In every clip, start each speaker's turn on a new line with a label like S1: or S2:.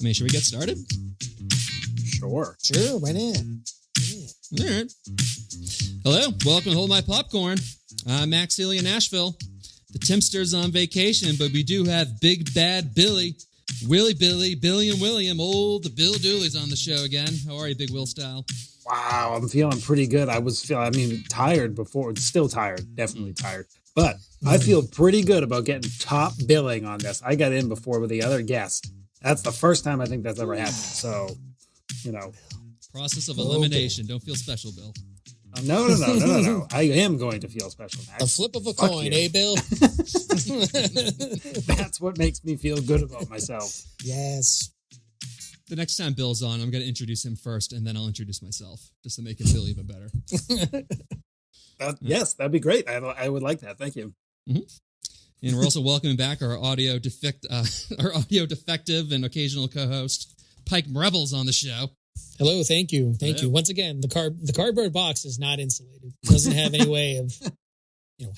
S1: I mean, should we get started?
S2: Sure, why not?
S1: All right. Hello, welcome to Hold My Popcorn. I'm Max Healy in Nashville. The Timster's on vacation, but we do have Big Bad Billy, Willie Billy, Billy and William, the Bill Dooley's on the show again. How are you, Big Will style?
S2: Wow, I'm feeling pretty good. Tired before, still tired, definitely tired. But I feel pretty good about getting top billing on this. I got in before with the other guest. That's the first time I think that's ever happened. So,
S1: Process of elimination. Don't feel special, Bill.
S2: No. I am going to feel special, Max.
S3: A flip of a coin, eh, Bill?
S2: That's what makes me feel good about myself.
S3: Yes.
S1: The next time Bill's on, I'm going to introduce him first, and then I'll introduce myself, just to make him feel even better.
S2: Yes, that'd be great. I would like that. Thank you.
S1: Mm-hmm. And we're also welcoming back our audio defective and occasional co-host, Pike Rebels, on the show.
S3: Hello, thank you. Once again, the cardboard box is not insulated. It doesn't have any way of,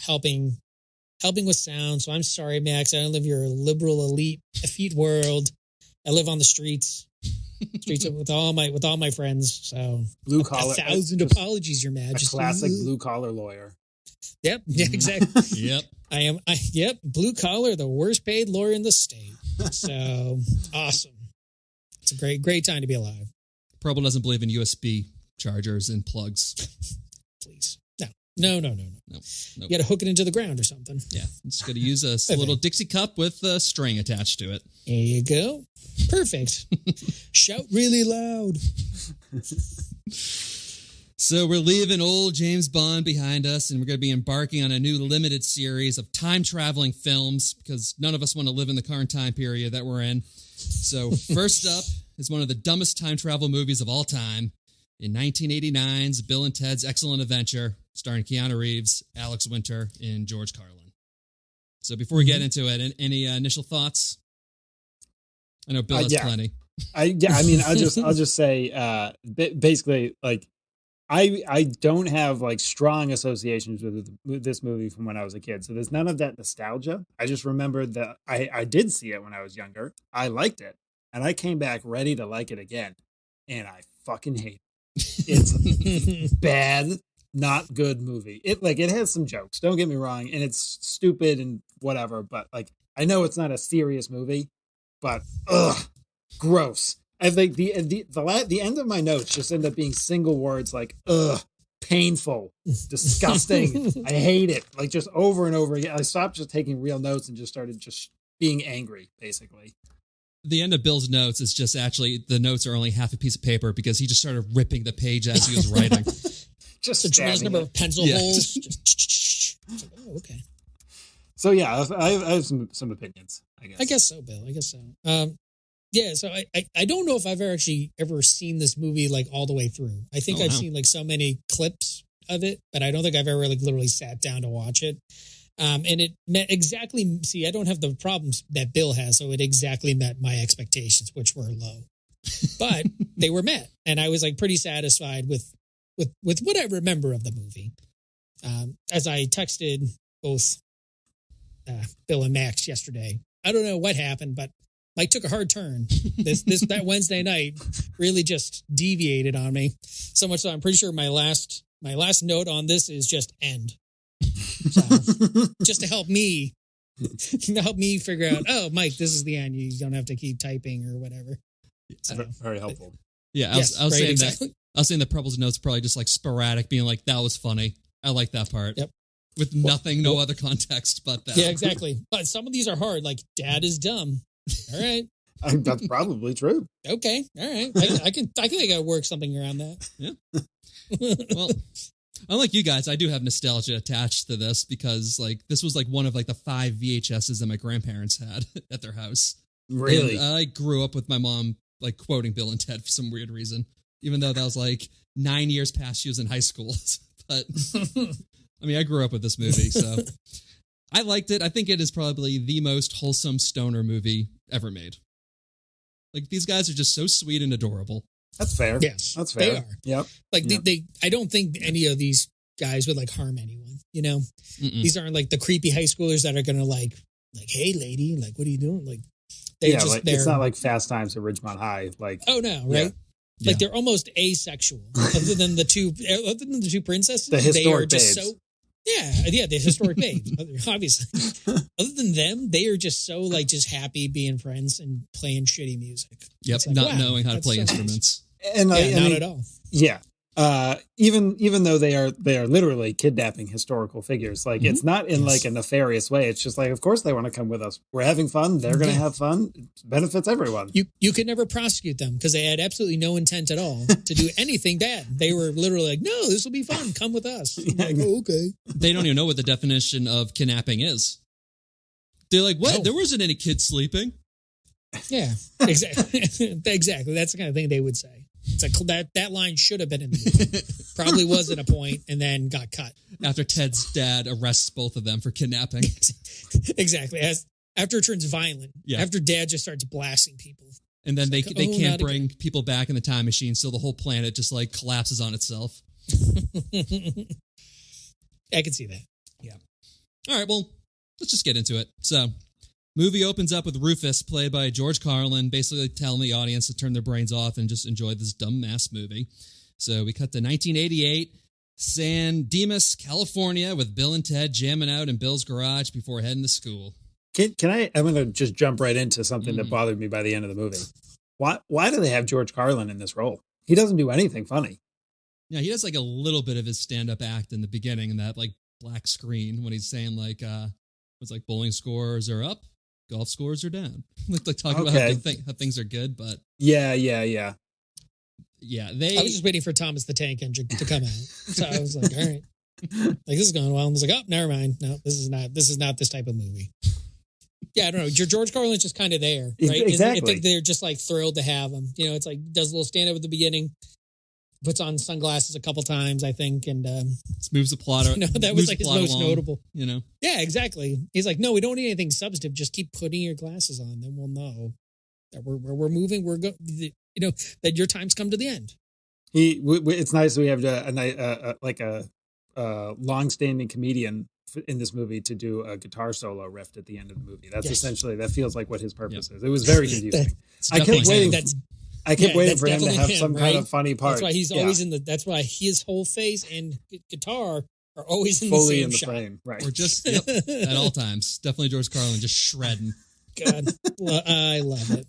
S3: helping with sound. So I'm sorry, Max. I don't live your liberal elite effete world. I live on the streets with all my friends. So
S2: blue collar,
S3: 1,000 apologies, Your Majesty.
S2: A classic blue collar lawyer.
S3: Yep. Yeah, exactly.
S1: Yep.
S3: Yep. Blue collar, the worst paid lawyer in the state. So awesome. It's a great time to be alive.
S1: Probably doesn't believe in USB chargers and plugs.
S3: Please. No.
S1: Nope.
S3: You got to hook it into the ground or something.
S1: Yeah. I'm just going to use a little Dixie cup with a string attached to it.
S3: There you go. Perfect. Shout really loud.
S1: So we're leaving old James Bond behind us, and we're going to be embarking on a new limited series of time-traveling films, because none of us want to live in the current time period that we're in. So first up is one of the dumbest time travel movies of all time. In 1989's Bill and Ted's Excellent Adventure, starring Keanu Reeves, Alex Winter, and George Carlin. So before we get into it, any initial thoughts? I know Bill has plenty.
S2: I'll just say, basically, like, I don't have like strong associations with this movie from when I was a kid. So there's none of that nostalgia. I just remembered that I did see it when I was younger. I liked it. And I came back ready to like it again. And I fucking hate it. It's bad, not good movie. It has some jokes, don't get me wrong. And it's stupid and whatever. But like, I know it's not a serious movie, but gross. I think the end of my notes just end up being single words like painful, disgusting. I hate it. Like just over and over again. I stopped just taking real notes and just started just being angry, basically.
S1: The end of Bill's notes is just actually the notes are only half a piece of paper because he just started ripping the page as he was writing.
S3: Just a tremendous number of pencil holes. Just, okay.
S2: So yeah, I have some opinions.
S3: I guess so, Bill. I guess so. Yeah, so I don't know if I've ever seen this movie like all the way through. I think I've seen like so many clips of it, but I don't think I've ever like literally sat down to watch it. And it met exactly. See, I don't have the problems that Bill has, so it exactly met my expectations, which were low, but they were met, and I was like pretty satisfied with what I remember of the movie. As I texted both Bill and Max yesterday, I don't know what happened, but like took a hard turn. That Wednesday night really just deviated on me so much so I'm pretty sure my last note on this is just end. So, just to help me figure out. Oh, Mike, this is the end. You don't have to keep typing or whatever.
S2: So, very helpful.
S1: Yeah, I was saying that Prebble's notes probably just like sporadic, being like that was funny. I like that part.
S3: Yep.
S1: With nothing, no other context but that.
S3: Yeah, exactly. But some of these are hard. Like Dad is dumb. All right.
S2: That's probably true.
S3: Okay. All right. I think I gotta work something around that.
S1: Yeah. Well, unlike you guys, I do have nostalgia attached to this because like this was like one of like the 5 VHSs that my grandparents had at their house.
S2: Really?
S1: And I grew up with my mom like quoting Bill and Ted for some weird reason, even though that was like 9 years past she was in high school. But I mean, I grew up with this movie, so I liked it. I think it is probably the most wholesome stoner movie ever made. Like these guys are just so sweet and adorable.
S2: That's fair.
S3: Yes,
S2: that's fair.
S3: They are.
S2: Yep.
S3: Like they I don't think any of these guys would like harm anyone. You know, These aren't like the creepy high schoolers that are gonna like, hey lady, like what are you doing? Like
S2: it's not like Fast Times at Ridgemont High. Like,
S3: oh no, right?
S1: Yeah.
S3: Like they're almost asexual, other than the two princesses.
S2: The historic
S3: they are just
S2: babes.
S3: so. Yeah, the historic babes. Obviously, other than them, they are just so like just happy being friends and playing shitty music.
S1: Yep,
S3: like,
S1: not knowing how to play
S3: so
S1: instruments.
S2: And
S3: nice.
S2: not
S3: at all.
S2: Yeah. Even though they are literally kidnapping historical figures, like it's not in like a nefarious way. It's just like, of course they want to come with us. We're having fun. They're going to have fun. It benefits everyone.
S3: You could never prosecute them because they had absolutely no intent at all to do anything bad. They were literally like, no, this will be fun. Come with us. Like, oh, okay.
S1: They don't even know what the definition of kidnapping is. They're like, what?
S3: No.
S1: There wasn't any kids sleeping.
S3: Yeah, exactly. Exactly. That's the kind of thing they would say. It's like that line should have been in the movie. Probably was at a point and then got cut.
S1: After Ted's dad arrests both of them for kidnapping.
S3: Exactly. After it turns violent.
S1: Yeah.
S3: After dad just starts blasting people.
S1: And then they can't bring
S3: again.
S1: people back in the time machine, so the whole planet just like collapses on itself.
S3: I can see that.
S1: Yeah. All right, well, let's just get into it. So, movie opens up with Rufus, played by George Carlin, basically telling the audience to turn their brains off and just enjoy this dumbass movie. So we cut to 1988, San Dimas, California, with Bill and Ted jamming out in Bill's garage before heading to school.
S2: I'm going to just jump right into something that bothered me by the end of the movie. Why do they have George Carlin in this role? He doesn't do anything funny.
S1: Yeah, he does like a little bit of his stand-up act in the beginning in that like black screen when he's saying like, it's like bowling scores are up, golf scores are down. like talking about how things are good, but
S2: yeah.
S1: Yeah,
S3: I was just waiting for Thomas the Tank Engine to come out. So I was like, all right. Like, this is going well. I was like, oh, never mind. No, this is not this type of movie. Yeah, I don't know. George Carlin's just kind of there, right?
S2: Exactly.
S3: I think they're just like thrilled to have him. You know, it's like does a little stand up at the beginning, puts on sunglasses a couple times, I think, and
S1: moves the plot.
S3: That was like his most
S1: along,
S3: notable.
S1: You know?
S3: Yeah, exactly. He's like, no, we don't need anything substantive. Just keep putting your glasses on, then we'll know that we're moving. We're go. You know that your time's come to the end.
S2: It's nice we have a long-standing comedian in this movie to do a guitar solo riff at the end of the movie. That's essentially, that feels like what his purpose is. It was very confusing. I kept waiting for him to have some kind of funny part.
S3: That's why he's always that's why his whole face and guitar are always in
S2: fully
S3: the same
S2: frame. Right.
S1: Or just at all times. Definitely George Carlin just shredding.
S3: God, I love it.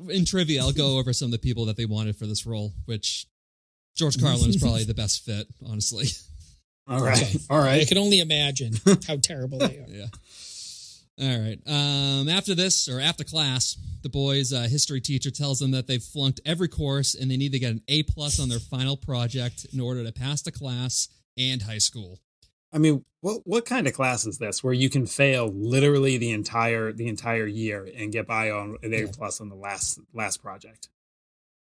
S1: In trivia, I'll go over some of the people that they wanted for this role, which George Carlin is probably the best fit, honestly.
S2: All right.
S3: Okay.
S2: All right.
S3: I can only imagine how terrible they are.
S1: Yeah. All right. After class, the boys' history teacher tells them that they've flunked every course and they need to get an A+ on their final project in order to pass the class and high school.
S2: I mean, what kind of class is this where you can fail literally the entire year and get by on an A+ on the last project?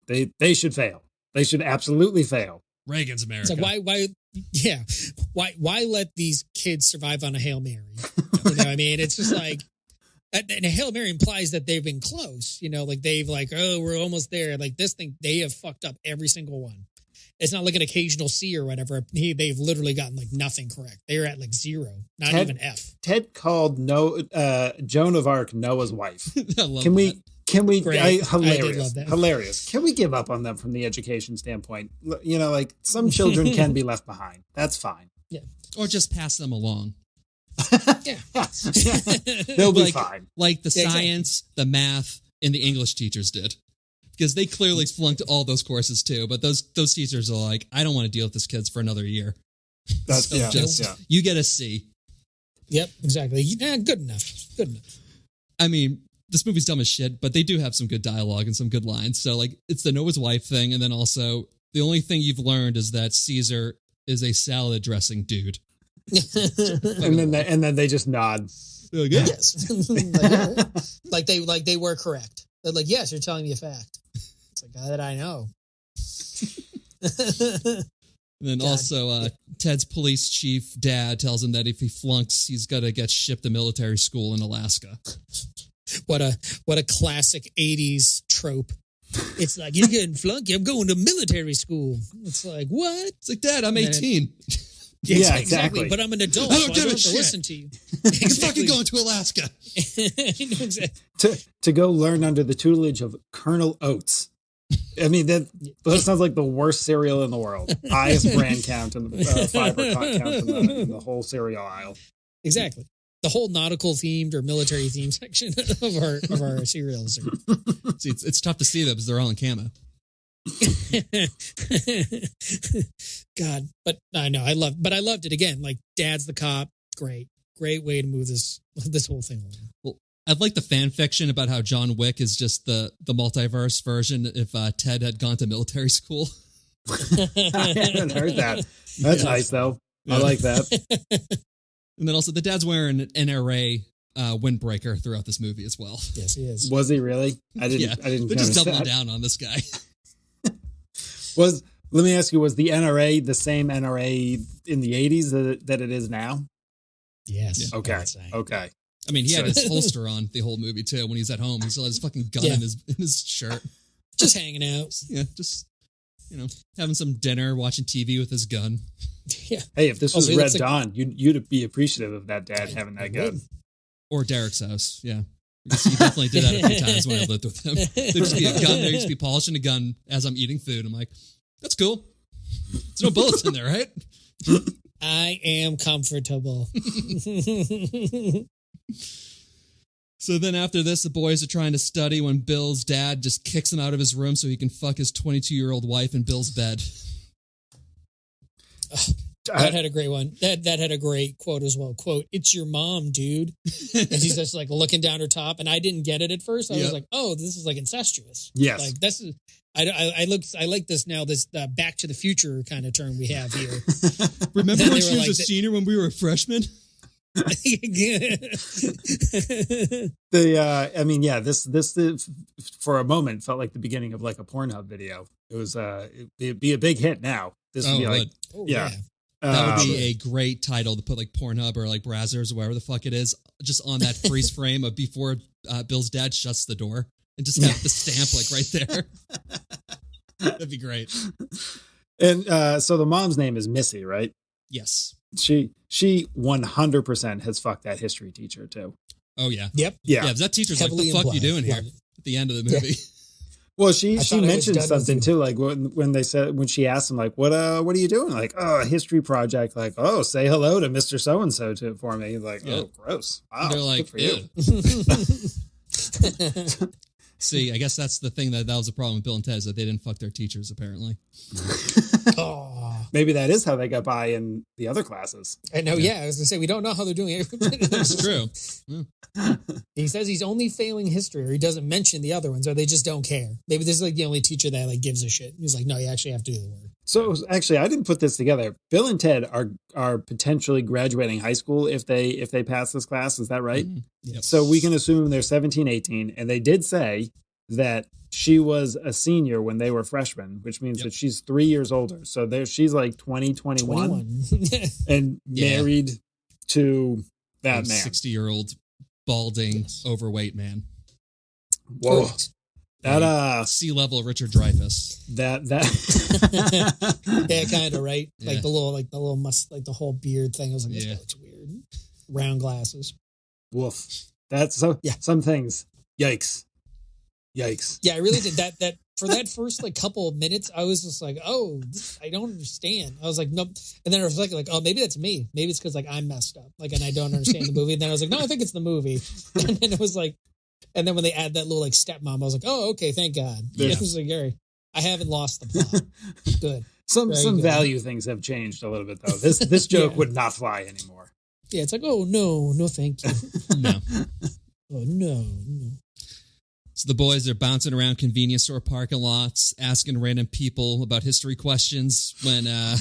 S2: They should fail. They should absolutely fail.
S1: Reagan's America.
S3: It's like, why let these kids survive on a Hail Mary? You know what I mean? It's just like, and a Hail Mary implies that they've been close, you know, like they've like, oh, we're almost there. Like this thing, they have fucked up every single one. It's not like an occasional C or whatever. They've literally gotten like nothing correct. They're at like 0, not even F.
S2: Ted called Joan of Arc Noah's wife.
S1: I love
S2: Can we?
S1: that.
S2: Hilarious.
S3: I did love that.
S2: Hilarious. Can we give up on them from the education standpoint? You know, like some children can be left behind. That's fine.
S3: Yeah.
S1: Or just pass them along.
S3: Yeah.
S2: They'll be fine.
S1: Like the science, the math, and the English teachers did. Because they clearly flunked all those courses too. But those teachers are like, I don't want to deal with this kids for another year. You get a C.
S3: Yep, exactly. Yeah, good enough. Good enough.
S1: I mean, this movie's dumb as shit, but they do have some good dialogue and some good lines. So, like, it's the Noah's wife thing, and then also the only thing you've learned is that Caesar is a salad dressing dude.
S2: and then they just nod.
S1: Like, yeah.
S3: Yes, like they were correct. They're like, yes, you're telling me a fact. It's like, that I know.
S1: And then also, Ted's police chief dad tells him that if he flunks, he's got to get shipped to military school in Alaska.
S3: What a classic 80s trope. It's like, you're getting flunky, I'm going to military school. It's like, what?
S1: It's like, Dad, I'm 18.
S2: Yeah, exactly.
S3: But I'm an adult.
S1: I don't give a
S3: have to
S1: shit.
S3: listen to you.
S1: You're fucking going to Alaska.
S3: I know exactly.
S2: To go learn under the tutelage of Colonel Oates. I mean, that sounds like the worst cereal in the world. Highest brand count and fiber count in the whole cereal aisle.
S3: Exactly. The whole nautical themed or military themed section of our cereals.
S1: See, it's tough to see them because they're all in camo.
S3: God, but I know I loved it again. Like, Dad's the cop. Great way to move this whole thing along.
S1: Well, I'd like the fan fiction about how John Wick is just the multiverse version if Ted had gone to military school.
S2: I haven't heard that. That's nice though. Yeah. I like that.
S1: And then also the dad's wearing an NRA windbreaker throughout this movie as well.
S3: Yes, he is.
S2: Was he really? I didn't.
S1: They're just doubling down on this guy.
S2: Let me ask you, was the NRA the same NRA in the 80s that it is now?
S3: Yes.
S2: Yeah. Okay.
S1: I mean, he had his holster on the whole movie too. When he's at home, he still has his fucking gun in his shirt,
S3: just hanging out.
S1: Yeah, just having some dinner, watching TV with his gun.
S3: Yeah.
S2: Hey, if this was Red Dawn, you'd be appreciative of that dad having that gun.
S1: Or Derek's house. Yeah, he definitely did that a few times when I lived with him. There'd just be a gun there. He'd just be polishing a gun as I'm eating food. I'm like, that's cool. There's no bullets in there, right?
S3: I am comfortable.
S1: So then after this, the boys are trying to study when Bill's dad just kicks him out of his room so he can fuck his 22-year-old wife in Bill's bed.
S3: That had a great one. That had a great quote as well. Quote, "It's your mom, dude." And he's just like looking down her top, and I didn't get it at first. I was like, "Oh, this is like incestuous."
S2: Yes,
S3: like this is. I like this now. This Back to the Future kind of term we have here.
S1: Remember when she was a senior when we were freshmen?
S2: This for a moment felt like the beginning of like a Pornhub video. It was it'd be a big hit now. This would be like
S1: that would be a great title to put like Pornhub or like Brazzers or whatever the fuck it is, just on that freeze frame of before Bill's dad shuts the door and just have the stamp like right there. That'd be great.
S2: And so the mom's name is Missy, right?
S1: Yes.
S2: She 100% has fucked that history teacher too.
S1: Oh yeah.
S3: Yep.
S1: Yeah. That teacher's like, what the fuck are you doing here at the end of the movie?
S2: Yeah. Well, she mentioned something too, like when she asked him, like, what are you doing? Like, oh, a history project. Like, oh, say hello to Mr. So and So for me. Like, oh, gross. Wow,
S1: they're like,
S2: good for you.
S1: See, I guess that's the thing that was the problem with Bill and Ted, is that they didn't fuck their teachers apparently.
S2: Maybe that is how they got by in the other classes.
S3: I know. Yeah, I was gonna say we don't know how they're doing it.
S1: It's true. Yeah.
S3: He says he's only failing history, or he doesn't mention the other ones, or they just don't care. Maybe this is like the only teacher that like gives a shit. He's like, no, you actually have to do the work.
S2: So actually, I didn't put this together. Bill and Ted are potentially graduating high school if they pass this class. Is that right?
S1: Mm-hmm. Yep.
S2: So we can assume they're 17, 18, and they did say that she was a senior when they were freshmen, which means that she's 3 years older. So she's like 21 and married to that man.
S1: 60-year-old balding overweight man.
S2: Whoa.
S3: Correct.
S2: That
S1: sea level Richard Dreyfuss.
S2: That
S3: yeah, kind of right.
S1: Yeah.
S3: Like the little must, like the whole beard thing. I was like, this guy looks weird. Round glasses.
S2: Woof. That's so. Yeah. Some things. Yikes.
S3: Yeah, I really did that for that first like couple of minutes. I was just like, oh, I don't understand. I was like, nope. And then I was like, oh, maybe that's me. Maybe it's because like I'm messed up, like, and I don't understand the movie. And then I was like, no, I think it's the movie. And then it was like, and then when they add that little like stepmom, I was like, oh, okay, thank God. Yeah. It was like, Gary, I haven't lost the plot. Good.
S2: Some value things have changed a little bit though. This joke would not fly anymore.
S3: Yeah, it's like, oh no, thank you.
S1: No.
S3: Oh no.
S1: So the boys are bouncing around convenience store parking lots, asking random people about history questions when a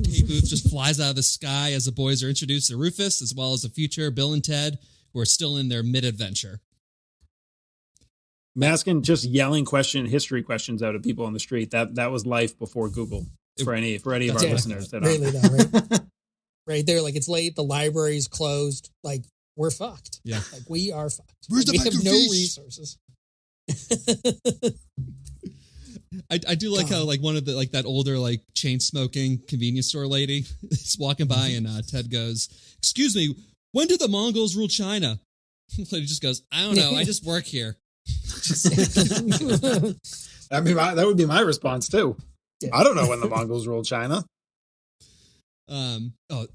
S1: tape booth just flies out of the sky as the boys are introduced to Rufus, as well as the future Bill and Ted, who are still in their mid-adventure.
S2: Masking just yelling history questions out of people on the street. That was life before Google for any of our listeners.
S3: Really though, right? Right there, like it's late, the library's closed, like we're fucked.
S1: Yeah,
S3: like we are fucked.
S1: Where's
S3: we have no resources.
S1: I do like how like one of the like that older like chain smoking convenience store lady is walking by and Ted goes, "Excuse me, when did the Mongols rule China?" The lady just goes, "I don't know. I just work here."
S2: I mean, that would be my response too.
S3: Yeah.
S2: I don't know when the Mongols ruled China.
S1: I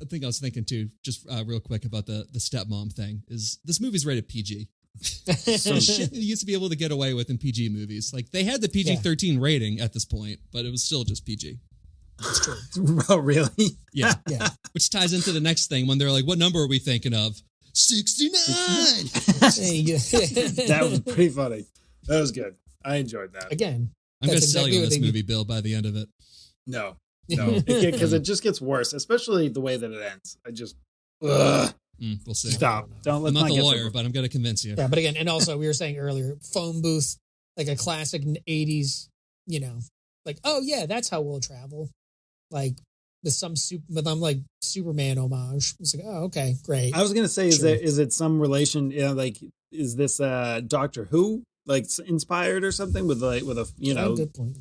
S1: think I was thinking too, just real quick about the stepmom thing. Is this movie's rated PG? So shit you used to be able to get away with in PG movies. Like they had the PG-13 rating at this point, but it was still just PG.
S3: That's true.
S2: Oh, really?
S1: Yeah.
S3: Yeah.
S1: Which ties into the next thing when they're like, "What number are we thinking of?" 69.
S2: That was pretty funny. That was good. I enjoyed that.
S3: Again,
S1: I'm going to sell
S3: exactly
S1: you on
S3: what
S1: this
S3: they
S1: movie, Bill, by the end of it.
S2: No, because it just gets worse, especially the way that it ends. I just
S1: We'll see.
S2: stop. Don't let
S1: I'm not the
S2: get
S1: lawyer, but I'm going to convince you.
S3: Yeah, but again, and also we were saying earlier, phone booth, like a classic 80s, like, oh yeah, that's how we'll travel. Like with but I'm like Superman homage. It's like, oh, okay, great.
S2: I was gonna say,
S3: Sure.
S2: is it some relation? Like, is this Doctor Who like inspired or something with a
S3: good point.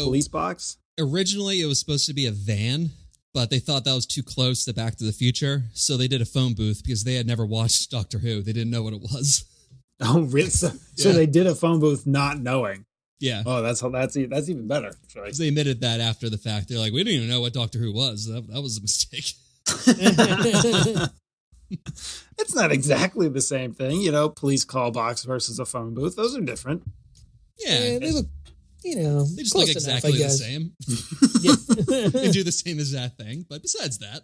S2: police box?
S1: Originally, it was supposed to be a van, but they thought that was too close to Back to the Future, so they did a phone booth because they had never watched Doctor Who. They didn't know what it was.
S2: Oh, really? So they did a phone booth not knowing.
S1: Yeah.
S2: Oh, that's even better. Right?
S1: They admitted that after the fact. They're like, "We didn't even know what Doctor Who was. That was a mistake."
S2: It's not exactly the same thing, police call box versus a phone booth. Those are different.
S1: Yeah.
S3: They look,
S1: they just look exactly the same. They do the same exact thing, but besides that,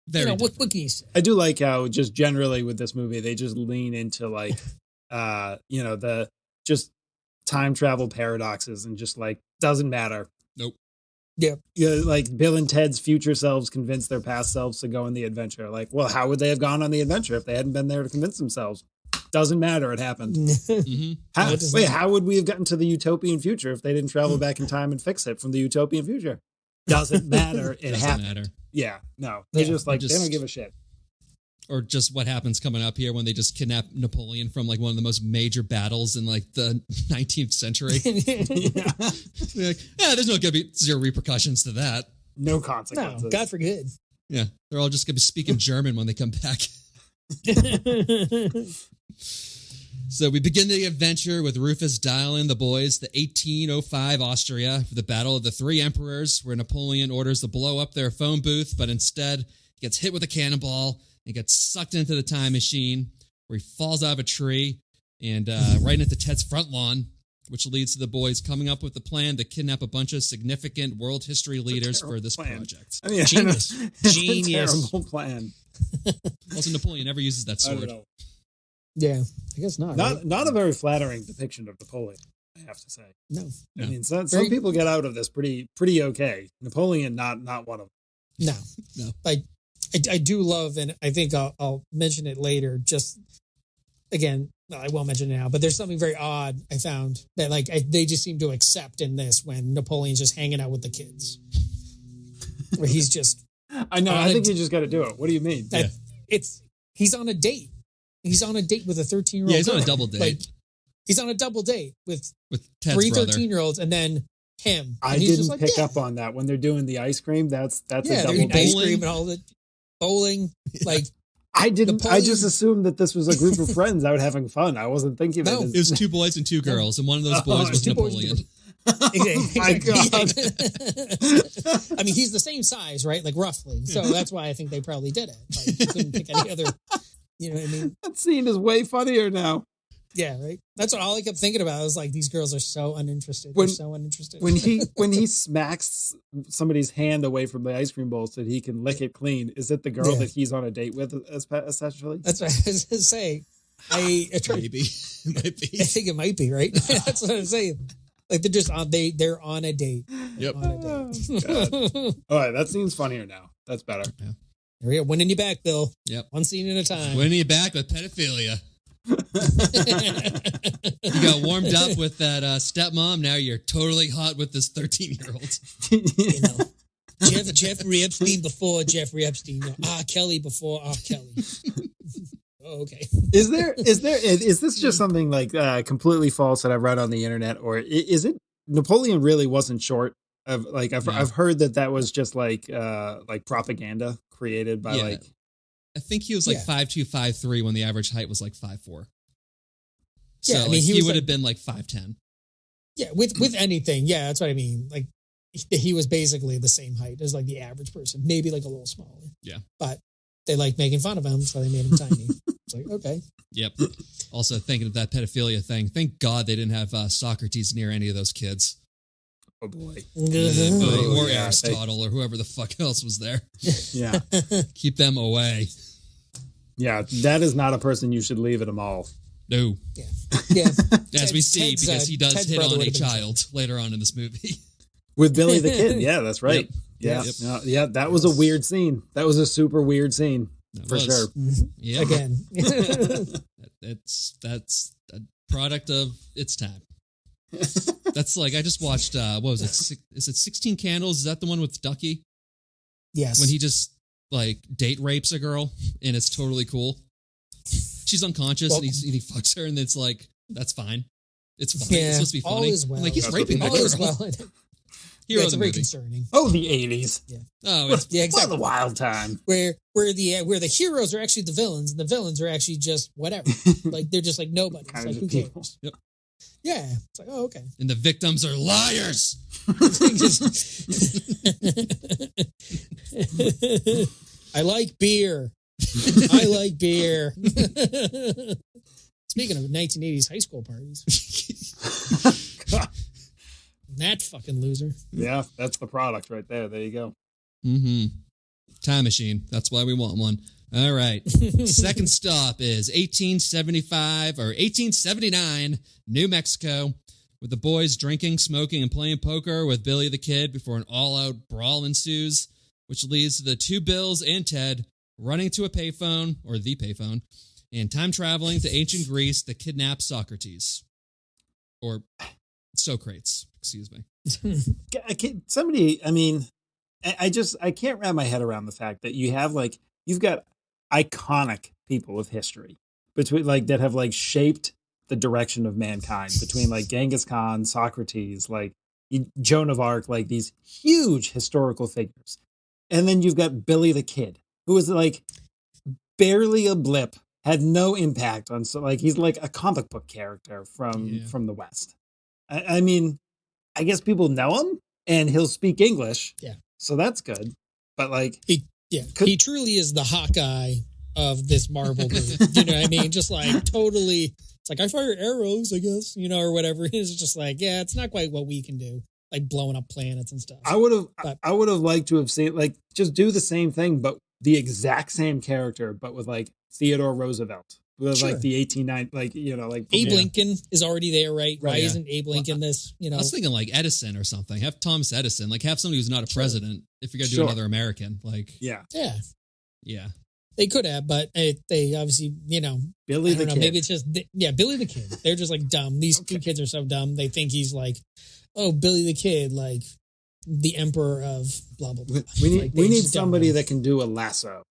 S1: very different.
S3: What can you say?
S2: I do like how just generally with this movie, they just lean into like, the just time travel paradoxes and just like doesn't matter.
S1: Nope.
S3: Yep.
S2: Yeah, like Bill and Ted's future selves convince their past selves to go on the adventure. Like, well, how would they have gone on the adventure if they hadn't been there to convince themselves? Doesn't matter. It happened.
S1: Mm-hmm.
S2: How would we have gotten to the utopian future if they didn't travel back in time and fix it from the utopian future? Doesn't matter. It happened.
S1: Matter.
S2: Yeah. No. They just they don't give a shit.
S1: Or just what happens coming up here when they just kidnap Napoleon from like one of the most major battles in like the 19th century. They're like, there's going to be zero repercussions to that.
S2: No consequences.
S3: No, God forbid.
S1: Yeah, they're all just going to be speaking German when they come back. So we begin the adventure with Rufus dialing the boys to 1805 Austria for the Battle of the Three Emperors, where Napoleon orders to blow up their phone booth, but instead he gets hit with a cannonball and gets sucked into the time machine, where he falls out of a tree and right into Ted's front lawn, which leads to the boys coming up with the plan to kidnap a bunch of significant world history leaders for this project.
S2: I mean,
S3: Genius. Genius.
S2: A terrible plan.
S1: Also, Napoleon never uses that
S2: I
S1: sword.
S2: don't know.
S3: Yeah, I guess not. Right?
S2: Not a very flattering depiction of Napoleon, I have to say.
S3: No.
S2: I mean, some people get out of this pretty okay. Napoleon, not one of them.
S3: No. I do love, and I think I'll mention it later. Just again, I won't mention it now, but there's something very odd I found that they just seem to accept in this when Napoleon's just hanging out with the kids, where he's just.
S2: I know. I think you just got to do it. What do you mean?
S3: He's on a date. He's on a date with a 13-year-old.
S1: Yeah, he's on a double date.
S3: He's on a double date with
S1: Ted's
S3: three
S1: brother.
S3: 13-year-olds and then him.
S2: I didn't pick up on that when they're doing the ice cream. That's a double
S3: they're eating
S2: date.
S3: ice cream and all the bowling.
S2: I didn't.
S3: Napoleon,
S2: I just assumed that this was a group of friends out having fun. I wasn't thinking of it.
S1: It was two boys and two girls, and one of those boys was Napoleon.
S2: Oh my God.
S3: I mean, he's the same size, right? Like roughly. So that's why I think they probably did it. You couldn't pick any other. You know what I mean?
S2: That scene is way funnier now.
S3: Yeah, right. That's what all I kept thinking about. I was like, these girls are so uninterested. They're so uninterested.
S2: When he smacks somebody's hand away from the ice cream bowl so that he can lick it clean, is it the girl that he's on a date with, essentially?
S3: That's what I was going to say.
S1: Maybe. It might be.
S3: I think it might be, right? That's what I'm saying. Like they're just they're on a date.
S1: Yep.
S3: On a date.
S2: All right, that seems funnier now. That's better.
S1: Yeah.
S3: There we go. Winning you back, Bill.
S1: Yep.
S3: One scene at a time.
S1: Winning you back with pedophilia. You got warmed up with that stepmom. Now you're totally hot with this 13-year-old.
S3: You know, Jeffrey Epstein before Jeffrey Epstein. R. Kelly before R. Kelly. Oh, okay.
S2: Is this just something like completely false that I've read on the internet, or is it Napoleon really wasn't short. I've heard that was just like propaganda created by
S1: I think he was like 5'2", 5'3" when the average height was like 5'4". So
S3: Yeah, I mean,
S1: he would have been like 5'10".
S3: Yeah, with anything. Yeah, that's what I mean. Like he was basically the same height as like the average person, maybe like a little smaller.
S1: Yeah.
S3: But they like making fun of him, so they made him tiny. It's like, okay.
S1: Yep. Also thinking of that pedophilia thing. Thank God they didn't have Socrates near any of those kids.
S2: Oh boy.
S1: Or Aristotle or whoever the fuck else was there.
S2: Yeah.
S1: Keep them away.
S2: Yeah, that is not a person you should leave at a mall.
S1: No.
S3: Yeah.
S1: As we see,
S3: Ted's,
S1: because he does
S3: Ted's
S1: hit
S3: brother
S1: on a
S3: would've been
S1: child later on in this movie.
S2: With Billy the Kid. Yeah, that's right.
S1: Yep.
S2: Yeah, that was a weird scene. That was a super weird scene. For sure.
S1: Yeah.
S3: Again.
S1: That's a product of its time. That's like, I just watched, what was it? Is it 16 Candles? Is that the one with Ducky?
S3: Yes.
S1: When he just like date rapes a girl and it's totally cool. She's unconscious and he fucks her and it's like, that's fine. It's funny.
S3: Yeah,
S1: it's supposed to be funny.
S3: all is well.
S1: Like, he's raping the
S3: all is
S1: girl.
S3: well.
S1: Hero of
S3: it's
S1: the
S3: very
S1: movie.
S3: concerning.
S2: Oh, the 80s.
S3: Yeah.
S1: Oh, it's
S3: Yeah, exactly.
S2: What a wild time.
S3: Where the heroes are actually the villains, and the villains are actually just whatever. Like they're just like nobody. It's like, who cares?
S1: Yep.
S3: Yeah. It's like, oh, okay.
S1: And the victims are liars.
S3: I like beer. I like beer. Speaking of 1980s high school parties. That fucking loser.
S2: Yeah, that's the product right there. There you go.
S1: Mm-hmm. Time machine. That's why we want one. All right. Second stop is 1875 or 1879, New Mexico, with the boys drinking, smoking, and playing poker with Billy the Kid before an all-out brawl ensues, which leads to the two Bills and Ted running to a payphone, or the payphone, and time traveling to ancient Greece to kidnap Socrates. Or Socrates, excuse me.
S2: I can't wrap my head around the fact that you've got iconic people with history between like that have like shaped the direction of mankind between like Genghis Khan, Socrates, like Joan of Arc, like these huge historical figures. And then you've got Billy the Kid, who was like barely a blip, had no impact on, so like he's like a comic book character from the West. I mean, I guess people know him and he'll speak English.
S3: Yeah.
S2: So that's good. But like
S3: he truly is the Hawkeye of this Marvel group. You know what I mean? Just like totally, it's like I fire arrows, I guess, or whatever. It's just like, yeah, it's not quite what we can do, like blowing up planets and stuff.
S2: I would have liked to have seen like just do the same thing, but the exact same character, but with like Theodore Roosevelt. With like the 1890, like
S3: Abe Lincoln is already there, right? Why isn't Abe Lincoln this?
S1: I was thinking like Edison or something. Have Thomas Edison, like have somebody who's not a president. If you're gonna do another American, like
S2: yeah.
S3: They could have, but they obviously,
S2: Billy the Kid.
S3: Maybe it's just Billy the Kid. They're just like dumb. These two kids are so dumb. They think he's like, oh, Billy the Kid, like the emperor of blah blah blah.
S2: We need somebody that can do a lasso.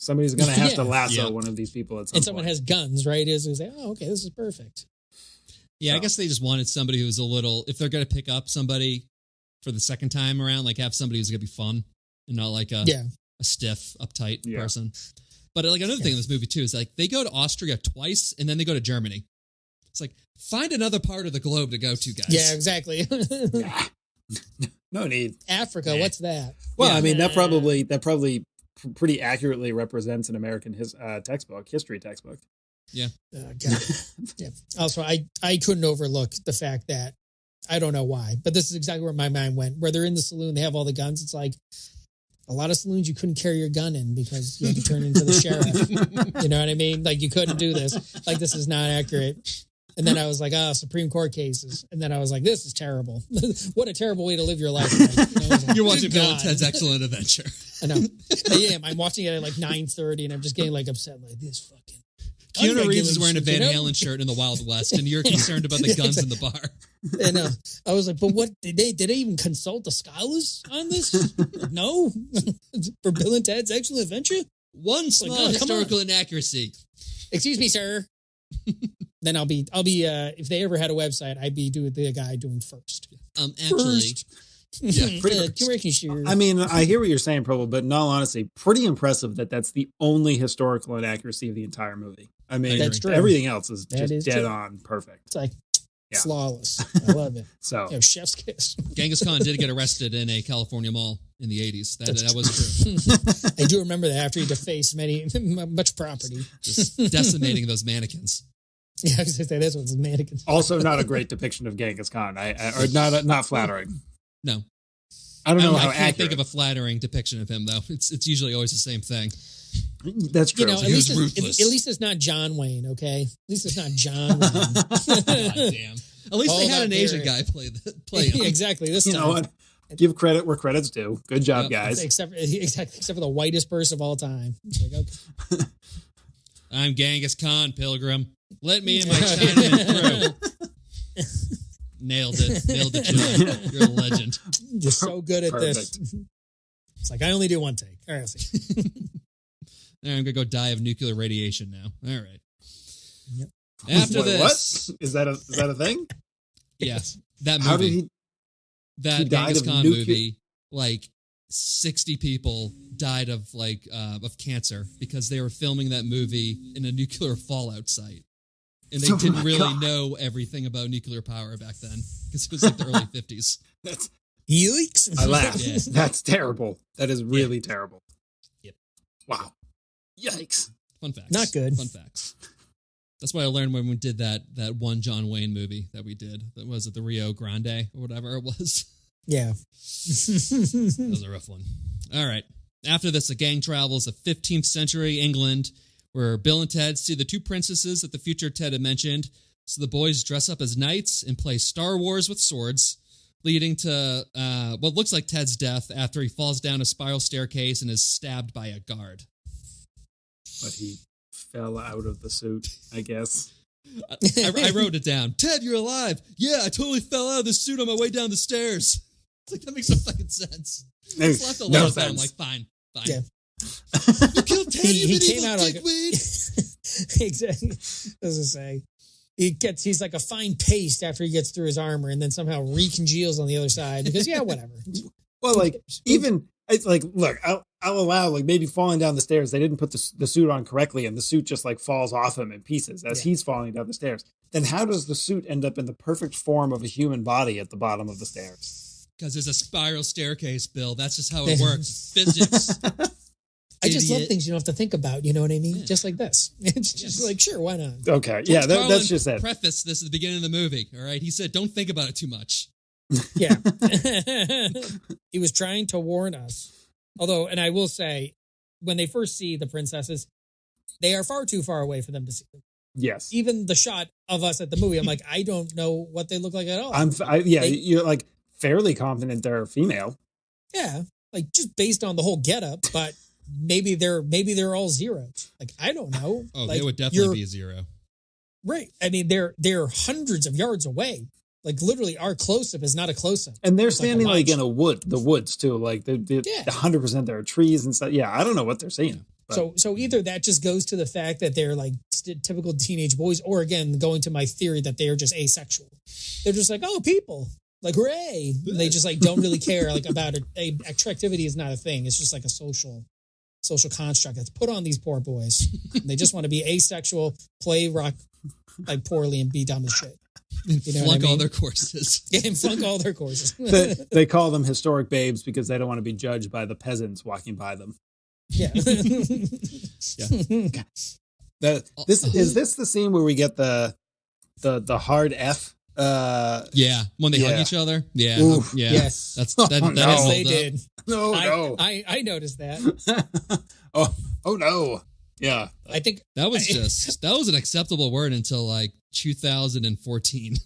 S2: Somebody's going to have to lasso one of these people at some point.
S3: And someone has guns, right? Is like, oh, okay, this is perfect.
S1: Yeah, I guess they just wanted somebody who's a little, if they're going to pick up somebody for the second time around, like have somebody who's going to be fun and not like a stiff, uptight person. But like another thing in this movie too is like they go to Austria twice and then they go to Germany. It's like, find another part of the globe to go to, guys.
S3: Yeah, exactly.
S2: No need.
S3: Africa, what's that?
S2: Well, I mean, that probably pretty accurately represents an American history textbook.
S1: Yeah.
S3: Yeah. Also, I couldn't overlook the fact that, I don't know why, but this is exactly where my mind went. Where they're in the saloon, they have all the guns. It's like a lot of saloons you couldn't carry your gun in because you had to turn into the sheriff. You know what I mean? Like you couldn't do this. Like this is not accurate. And then I was like, Supreme Court cases. And then I was like, this is terrible. What a terrible way to live your life. Like,
S1: you're watching Bill and Ted's Excellent Adventure.
S3: I know. I am. I'm watching it at like 9:30 and I'm just getting like upset. Like this fucking.
S1: Keanu Reeves is wearing a Van Halen shirt in the Wild West and you're concerned about the guns in the bar.
S3: And I was like, but what did they even consult the scholars on this? No. For Bill and Ted's Excellent Adventure?
S1: One small historical inaccuracy.
S3: Excuse me, sir. Then I'll be. If they ever had a website, I'd be the guy doing first.
S1: Actually, yeah,
S3: making sure.
S2: I mean, I hear what you're saying, probably, but in all honesty, pretty impressive that that's the only historical inaccuracy of the entire movie. I mean,
S3: that's true.
S2: Everything else is just dead
S3: true.
S2: on perfect.
S3: It's like flawless. I love it.
S2: So,
S3: chef's kiss.
S1: Genghis Khan did get arrested in a California mall in the 80s. That was true.
S3: I do remember that after he defaced much property.
S1: Just decimating those mannequins.
S3: Yeah, I was going to say, that's what's mannequins.
S2: Also, not a great depiction of Genghis Khan. Or not flattering.
S1: No.
S2: I don't know how
S1: I can't
S2: accurate.
S1: think of a flattering depiction of him, though. It's usually always the same thing.
S2: That's true.
S3: At least it's not John Wayne, okay? At least it's not John Wayne.
S1: God damn. At least they had an Asian guy play him.
S3: Exactly. This
S2: you
S3: time.
S2: know what? Give credit where credit's due. Good job, guys.
S3: Except for the whitest person of all time. It's like, okay.
S1: I'm Genghis Khan, Pilgrim. Let me and my Chinaman through. Nailed it, John. You're a legend.
S3: You're so good at this. It's like, I only do one take. All right, I'll see.
S1: I'm going to go die of nuclear radiation now. All right.
S3: Yep.
S1: After
S2: Wait,
S1: this.
S2: what? Is that a thing?
S1: Yes. That movie.
S2: How did he?
S1: That Genghis Khan movie, like 60 people died of cancer because they were filming that movie in a nuclear fallout site. And they didn't really know everything about nuclear power back then because it was like the early 50s.
S2: That's
S3: Yikes.
S2: I laughed.
S1: Yeah.
S2: That's terrible. That is really terrible.
S1: Yep.
S2: Wow. Yikes.
S1: Fun facts.
S3: Not good.
S1: Fun facts. That's what I learned when we did that one John Wayne movie that we did. That was at the Rio Grande or whatever it was.
S3: Yeah.
S1: That was a rough one. All right. After this, the gang travels to 15th century England, where Bill and Ted see the two princesses that the future Ted had mentioned. So the boys dress up as knights and play Star Wars with swords, leading to what looks like Ted's death after he falls down a spiral staircase and is stabbed by a guard.
S2: But he fell out of the suit, I guess.
S1: I wrote it down. Ted, you're alive. Yeah, I totally fell out of the suit on my way down the stairs. It's like, that makes no fucking sense. It's left alone.
S2: No sense.
S1: I'm like, fine.
S3: Yeah.
S1: You killed Ted,
S3: he came out like
S1: dickweed.
S3: Exactly. As I say, he's like a fine paste after he gets through his armor, and then somehow recongeals on the other side because whatever.
S2: Well, like even it's like, look, I'll allow like maybe falling down the stairs. They didn't put the suit on correctly, and the suit just like falls off him in pieces as he's falling down the stairs. Then how does the suit end up in the perfect form of a human body at the bottom of the stairs?
S1: Because there's a spiral staircase, Bill. That's just how it works. Physics.
S3: I just love things you don't have to think about. You know what I mean? Yeah. Just like this. It's just like, sure, why not?
S2: Okay. Yeah, that's just it.
S1: Preface this at the beginning of the movie. All right. He said, don't think about it too much.
S3: Yeah. He was trying to warn us. Although, and I will say, when they first see the princesses, they are far too far away for them to see them.
S2: Yes.
S3: Even the shot of us at the movie, I'm like, I don't know what they look like at all.
S2: You're like fairly confident they're female.
S3: Yeah. Like just based on the whole getup, but maybe they're all zeros. Like, I don't know.
S1: Oh,
S3: like,
S1: they would definitely be a zero.
S3: Right. I mean, they're hundreds of yards away. Like literally our close-up is not a close-up.
S2: And they're standing like in the woods too. Like they're 100% there are trees and stuff. Yeah. I don't know what they're seeing. But.
S3: So either that just goes to the fact that they're like typical teenage boys, or again, going to my theory that they are just asexual. They're just like, oh, people. Like, hooray. They just like don't really care like about it. Attractivity is not a thing. It's just like a social construct that's put on these poor boys. They just want to be asexual, play rock like poorly, and be dumb as shit.
S1: You know flunk all their courses.
S3: Yeah, and flunk all their courses.
S2: They call them historic babes because they don't want to be judged by the peasants walking by them.
S3: Yeah.
S2: Yeah. Is this the scene where we get the hard F?
S1: When they hug each other. Yeah.
S2: Oof.
S1: Yeah.
S3: Yes.
S2: Yes,
S3: they did.
S2: No.
S3: I noticed that.
S2: Oh no. Yeah.
S3: I think
S1: that was an acceptable word until like 2014.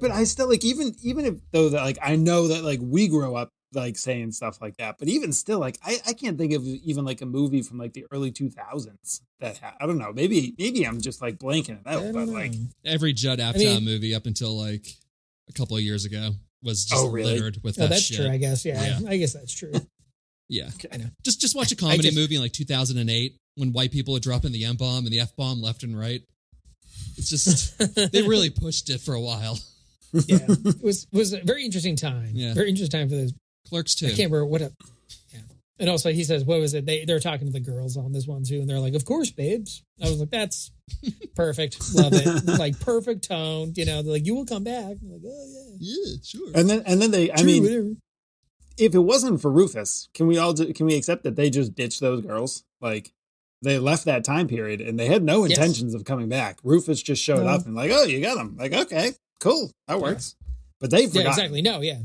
S2: But I still like even if though that like I know that like we grow up like saying stuff like that, but even still like I can't think of even like a movie from like the early 2000s that I don't know, maybe I'm just like blanking it out, but like
S1: every Judd Apatow movie up until like a couple of years ago was just littered with that
S3: that's
S1: shit.
S3: true, I guess. Yeah. I guess that's true.
S1: Yeah.
S3: I know.
S1: Just watch a comedy movie in like 2008 when white people are dropping the M-bomb and the F-bomb left and right. It's just they really pushed it for a while.
S3: Yeah, it was a very interesting time.
S1: Yeah.
S3: Very interesting time for this.
S1: Clerks too.
S3: I can't remember what. Yeah, and also he says, "What was it?" They're talking to the girls on this one too, and they're like, "Of course, babes." I was like, "That's perfect. Love it. Like perfect tone." You know, they're like, "You will come back." I'm like, "Oh yeah,
S1: Yeah, sure."
S2: And then they, I
S3: True,
S2: mean,
S3: whatever.
S2: if it wasn't for Rufus, can we accept that they just ditched those girls? Like they left that time period and they had no intentions of coming back. Rufus just showed up and like, oh, you got them. Like, okay, cool, that works. But they forgot.
S3: Yeah, exactly. No, yeah.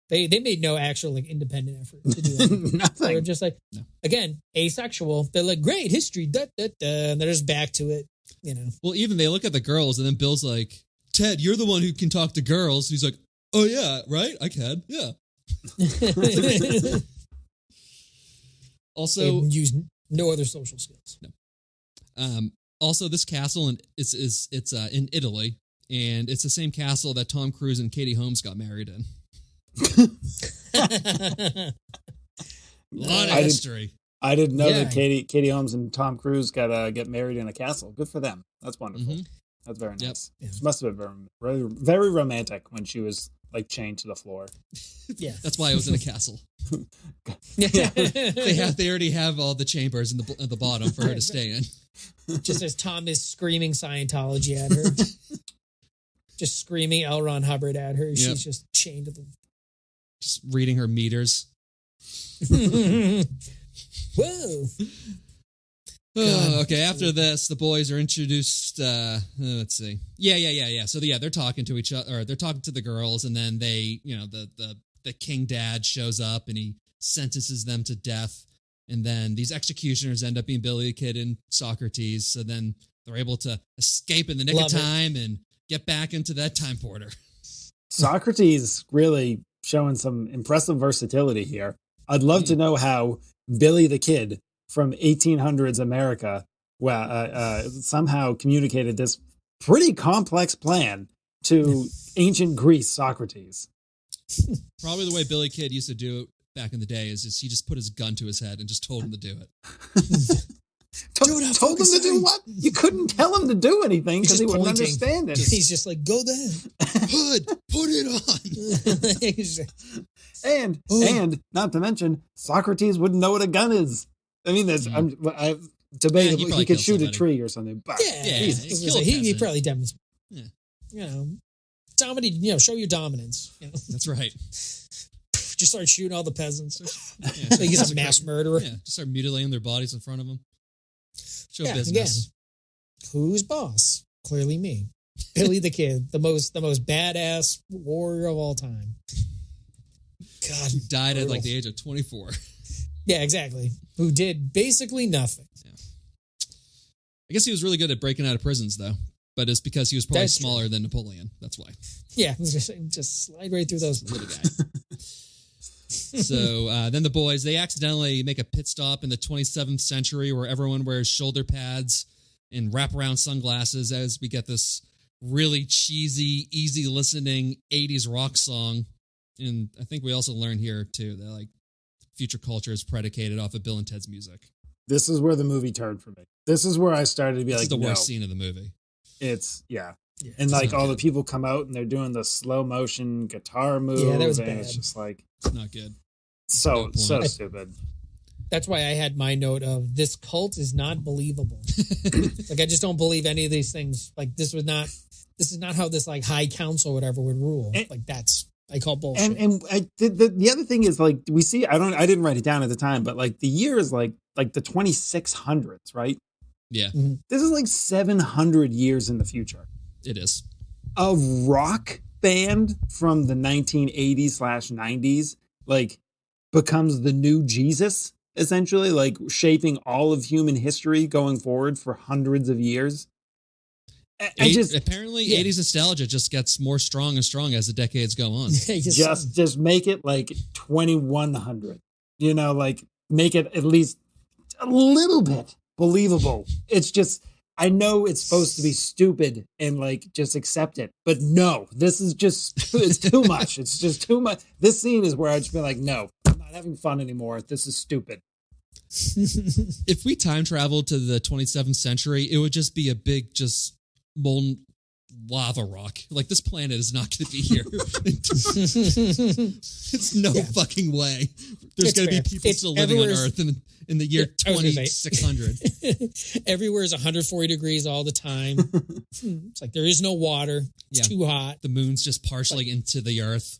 S3: They made no actual like independent effort to do anything.
S2: Nothing.
S3: They were just like, again, asexual. They're like, great history, and they're just back to it, you know.
S1: Well, even they look at the girls, and then Bill's like, "Ted, you're the one who can talk to girls." He's like, "Oh yeah, right, I can, yeah." Also,
S3: they use no other social skills.
S1: No. Also, this castle it's in Italy, and it's the same castle that Tom Cruise and Katie Holmes got married in. A lot of history.
S2: I didn't know that Katie Holmes and Tom Cruise got get married in a castle. Good for them. That's wonderful. Mm-hmm. That's very nice. Yep. Yeah. Must have been very, very romantic when she was like chained to the floor.
S3: Yeah,
S1: that's why it was in a castle. They already have all the chambers at the bottom for her to stay in.
S3: Just as Tom is screaming Scientology at her, just screaming L. Ron Hubbard at her. She's just chained to the.
S1: Just reading her meters.
S3: Whoa.
S1: Okay, after this, the boys are introduced. Let's see. Yeah. So they're talking to each other, or they're talking to the girls, and then they, the king dad shows up and he sentences them to death. And then these executioners end up being Billy the Kid and Socrates. So then they're able to escape in the nick of time and get back into that time porter.
S2: Socrates really showing some impressive versatility here. I'd love to know how Billy the Kid from 1800s America somehow communicated this pretty complex plan to ancient Greece Socrates.
S1: Probably the way Billy Kid used to do it back in the day is he just put his gun to his head and just told him to do it.
S2: Told him to do what? You couldn't tell him to do anything because he wouldn't understand it.
S3: He's just like, go there.
S1: Hood, put it
S2: on. And not to mention, Socrates wouldn't know what a gun is. I mean, I'm debatable. He could shoot a tree or something. But
S3: he probably demonstrated. Yeah. Dominate. Show your dominance.
S1: That's right.
S3: Just start shooting all the peasants. So he gets a mass murderer.
S1: Yeah, just start mutilating their bodies in front of them. Show business.
S3: Again, who's boss? Clearly me. Billy the Kid, the most badass warrior of all time. God,
S1: who died at like the age of 24.
S3: Yeah, exactly. Who did basically nothing. Yeah.
S1: I guess he was really good at breaking out of prisons, though. But it's because he was probably smaller than Napoleon. That's why.
S3: Yeah, just slide right through those.
S1: Little guy. So then the boys, they accidentally make a pit stop in the 27th century where everyone wears shoulder pads and wraparound sunglasses as we get this really cheesy, easy listening 80s rock song. And I think we also learn here, too, that like future culture is predicated off of Bill and Ted's music.
S2: This is where the movie turned for me. This is where I started to be
S1: this is the worst scene of the movie.
S2: It's, and like all the people come out and they're doing the slow motion guitar move.
S3: Yeah, that was
S2: and
S3: bad.
S2: It's just like...
S1: It's not good.
S2: So stupid. That's
S3: why I had my note of this cult is not believable. Like I just don't believe any of these things. Like this is not how this like high council or whatever would rule. Like I call bullshit.
S2: And the other thing is like we see I didn't write it down at the time, but like the year is like the 2600s, right?
S1: Yeah.
S3: Mm-hmm.
S2: This is like 700 years in the future.
S1: It is.
S2: A rock band from the 1980s/90s like becomes the new Jesus, essentially, like shaping all of human history going forward for hundreds of years.
S1: Apparently 80s nostalgia just gets more strong and strong as the decades go on.
S2: just make it like 2100, like make it at least a little bit believable. It's just, I know it's supposed to be stupid and like just accept it, but no, this is just, it's too much. It's just too much. This scene is where I just be like, no, I'm not having fun anymore. This is stupid.
S1: If we time traveled to the 27th century, it would just be a big, just molten lava rock. Like, this planet is not going to be here. It's no fucking way. There's going to be people still living on Earth in the year 2600.
S3: Everywhere is 140 degrees all the time. It's like there is no water. It's too hot.
S1: The moon's just partially into the Earth.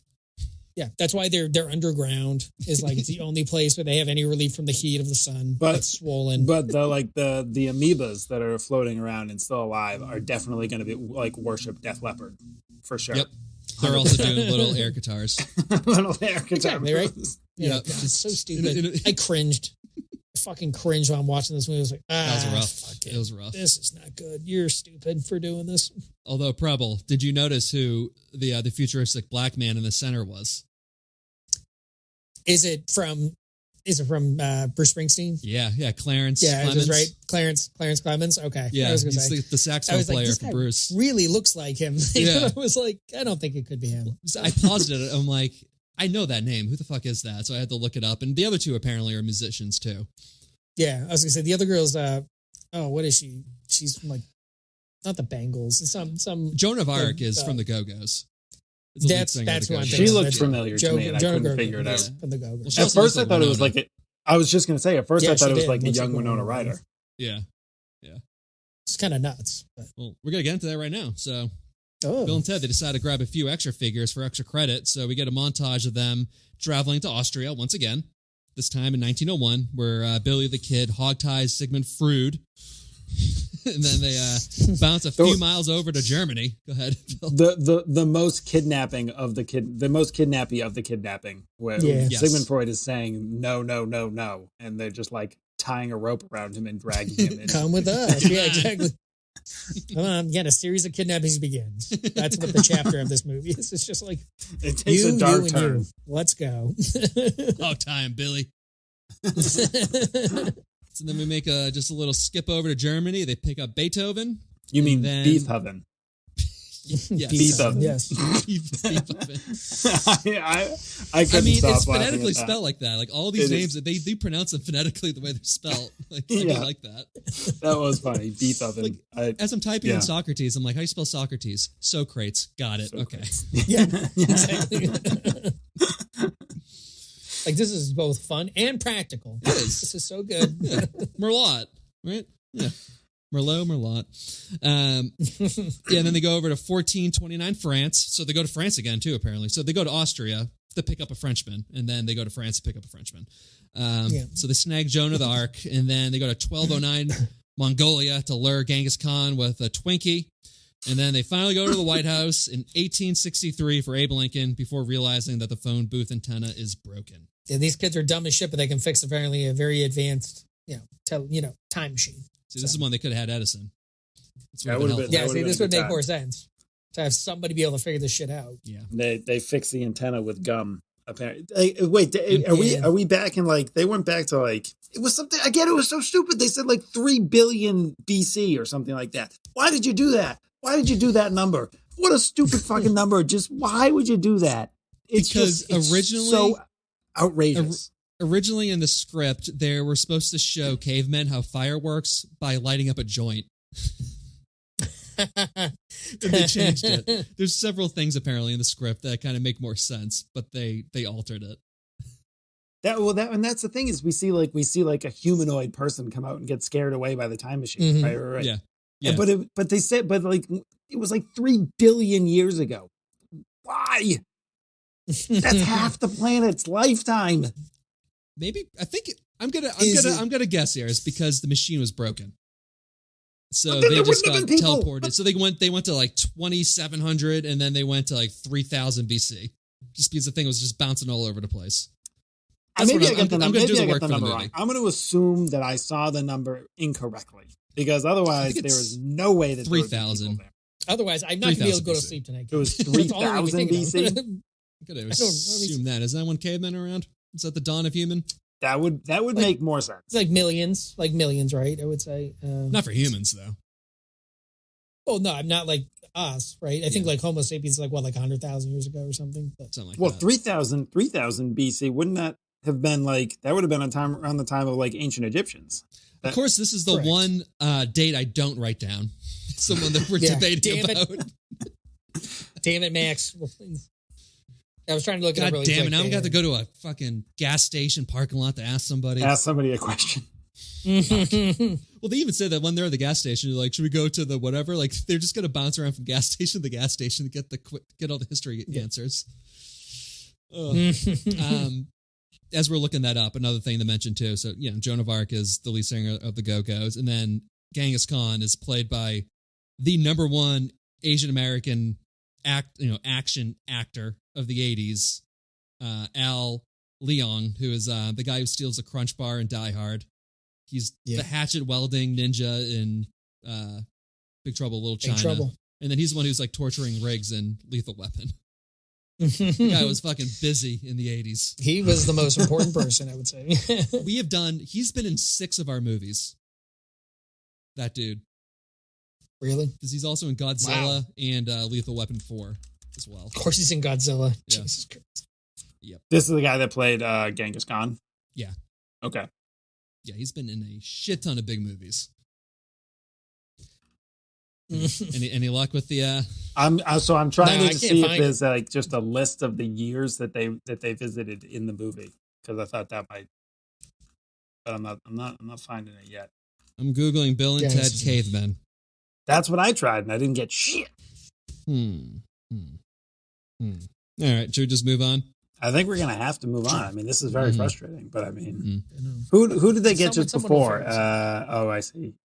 S3: Yeah, that's why they're underground. Is like it's the only place where they have any relief from the heat of the sun.
S2: But
S3: it's swollen.
S2: But the amoebas that are floating around and still alive are definitely going to be like worship Def Leppard for sure.
S1: Yep, they're also doing little air guitars.
S2: Little air guitar,
S3: exactly, right?
S1: Yeah,
S3: it's so stupid. I cringed. I fucking cringed when I'm watching this movie. I was like,
S1: that was rough. It was rough.
S3: This is not good. You're stupid for doing this.
S1: Although, Preble, did you notice who the futuristic black man in the center was?
S3: Is it from Bruce Springsteen?
S1: Yeah, Clarence.
S3: Yeah,
S1: Clemens.
S3: right. Clarence Clemens. Okay,
S1: yeah,
S3: I was gonna say
S1: the saxophone player
S3: this
S1: from
S3: guy
S1: Bruce.
S3: Really looks like him.
S1: Yeah,
S3: I was like, I don't think it could be him.
S1: I paused it. I'm like, I know that name. Who the fuck is that? So I had to look it up. And the other two apparently are musicians too.
S3: Yeah, I was gonna say the other girl's. What is she? She's from like not the Bangles. Some
S1: Joan of Arc is from the Go-Go's.
S3: That's what I'm thinking.
S2: She looked familiar to me, and I couldn't figure it out.
S3: From the Go-Go's.
S2: At first, I thought it was like I was just going to say. At first, I thought it was like a young Winona Ryder.
S1: Yeah.
S3: It's kind of nuts. But.
S1: Well, we're gonna get into that right now. So, Bill and Ted, they decide to grab a few extra figures for extra credit. So we get a montage of them traveling to Austria once again. This time in 1901, where Billy the Kid hogties Sigmund Freud. And then they bounce a few miles over to Germany. Go ahead, Bill.
S2: The most kidnapping of the kid, the most kidnappy of the kidnapping, where Sigmund Freud is saying no, and they're just like tying a rope around him and dragging him in.
S3: Come with us. Yeah, exactly. Come on, again, a series of kidnappings begins. That's what the chapter of this movie is. It's just like
S2: it takes a dark turn.
S3: You. Let's go.
S1: Oh, time, Billy. So then we make just a little skip over to Germany. They pick up Beethoven.
S2: You mean Beethoven?
S1: Yes.
S2: Beethoven.
S3: Yes.
S1: Beethoven.
S2: I mean,
S1: it's phonetically spelled like that. Like all these names, they do pronounce them phonetically the way they're spelled. Like, I do like that.
S2: That was funny. Beethoven.
S1: Like, as I'm typing in Socrates, I'm like, how do you spell Socrates? Socrates. Got it.
S2: Socrates.
S1: Okay.
S3: Yeah, exactly. Like, this is both fun and practical.
S1: It is.
S3: This is so good.
S1: Yeah. Merlot, right? Yeah. Merlot. And then they go over to 1429 France. So they go to France again, too, apparently. So they go to Austria to pick up a Frenchman, and then they go to France to pick up a Frenchman. So they snag Joan of the Arc, and then they go to 1209 Mongolia to lure Genghis Khan with a Twinkie. And then they finally go to the White House in 1863 for Abe Lincoln before realizing that the phone booth antenna is broken.
S3: Yeah, these kids are dumb as shit, but they can fix apparently a very advanced, time machine.
S1: See, this is one they could have had Edison.
S2: That would have been.
S3: Yeah, this would make more sense to have somebody be able to figure this shit out.
S1: Yeah,
S2: they fixed the antenna with gum. Apparently, wait, are we back in like they went back to like it was something again? It was so stupid. They said like 3 billion BC or something like that. Why did you do that? Why did you do that number? What a stupid fucking number. Just why would you do that? It's originally so outrageous.
S1: Originally in the script, they were supposed to show cavemen how fire works by lighting up a joint. And they changed it. There's several things apparently in the script that kind of make more sense, but they altered it.
S2: And that's the thing is we see like a humanoid person come out and get scared away by the time machine.
S1: Mm-hmm.
S2: Right.
S1: Yeah.
S2: But they said it was like 3 billion years ago. Why? That's half the planet's lifetime.
S1: Maybe I'm gonna guess here is because the machine was broken. So they just got teleported. So they went to like 2700 and then they went to like 3000 BC. Just because the thing was just bouncing all over the place. I'm going to do the work for the movie.
S2: Wrong. I'm going to assume that I saw the number incorrectly because otherwise there is no way that
S1: 3000.
S3: Otherwise, I'm not going to be able to go to sleep tonight.
S2: It was 3000 BC.
S1: I could assume that. Is that when cavemen around? Is that the dawn of human?
S2: That would make more sense.
S3: It's like millions, right? I would say.
S1: Not for humans, though.
S3: Oh, no, I'm not like us, right? I think like Homo sapiens is like 100,000 years ago or something. But.
S1: Something like that.
S2: 3000 BC, wouldn't that have been like, that would have been around the time of like ancient Egyptians.
S1: Of course, this is the one date I don't write down. someone that we're debating about.
S3: Damn it, Max. I was trying to look at it.
S1: God damn it! Now I'm gonna have to go to a fucking gas station parking lot to ask somebody.
S2: Ask somebody a question.
S1: Well, they even said that when they're at the gas station, you're like, should we go to the whatever? Like, they're just going to bounce around from gas station to gas station to get all the history answers. As we're looking that up, another thing to mention too. So, Joan of Arc is the lead singer of the Go-Go's, and then Genghis Khan is played by the number one Asian American action actor of the 80s, Al Leong, who is the guy who steals the Crunch Bar in Die Hard. He's the hatchet welding ninja in Big Trouble, Little China. Big Trouble. And then he's the one who's like torturing Riggs in Lethal Weapon. The guy was fucking busy in the 80s.
S3: He was the most important person, I would say.
S1: He's been in 6 of our movies. That dude.
S3: Really?
S1: Because he's also in Godzilla and Lethal Weapon 4 as well.
S3: Of course he's in Godzilla.
S1: Yeah.
S3: Jesus Christ.
S1: Yep.
S2: This is the guy that played Genghis Khan?
S1: Yeah.
S2: Okay.
S1: Yeah, he's been in a shit ton of big movies. Any luck with the?
S2: I'm trying to see if there's like just a list of the years that they visited in the movie, because I thought that might, but I'm not finding it yet.
S1: I'm googling Bill and Ted Cavemen.
S2: That's what I tried, and I didn't get shit.
S1: All right, should we just move on?
S2: I think we're gonna have to move on. I mean, this is very frustrating, but I mean, who did they get just before? I see.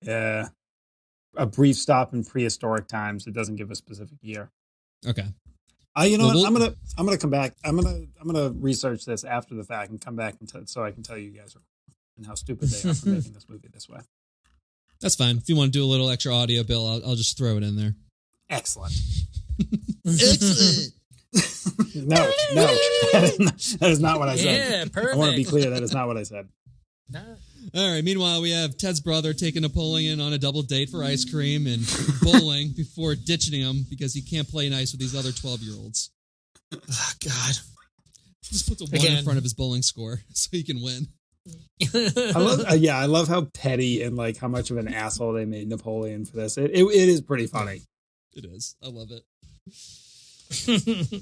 S2: A brief stop in prehistoric times. It doesn't give a specific year.
S1: Okay.
S2: You know what? I'm gonna come back. I'm gonna research this after the fact and come back so I can tell you guys and how stupid they are for making this movie this way.
S1: That's fine. If you want to do a little extra audio, Bill, I'll just throw it in there.
S2: Excellent. Excellent. No, that is not what I said.
S3: Yeah, perfect.
S2: I want to be clear. That is not what I said.
S3: Nah.
S1: All right. Meanwhile, we have Ted's brother taking Napoleon on a double date for ice cream and bowling before ditching him because he can't play nice with these other 12-year-olds.
S3: Oh, God.
S1: Just puts a 1 in front of his bowling score so he can win.
S2: I love how petty and like how much of an asshole they made Napoleon for this. It is pretty funny.
S1: It is. I love it.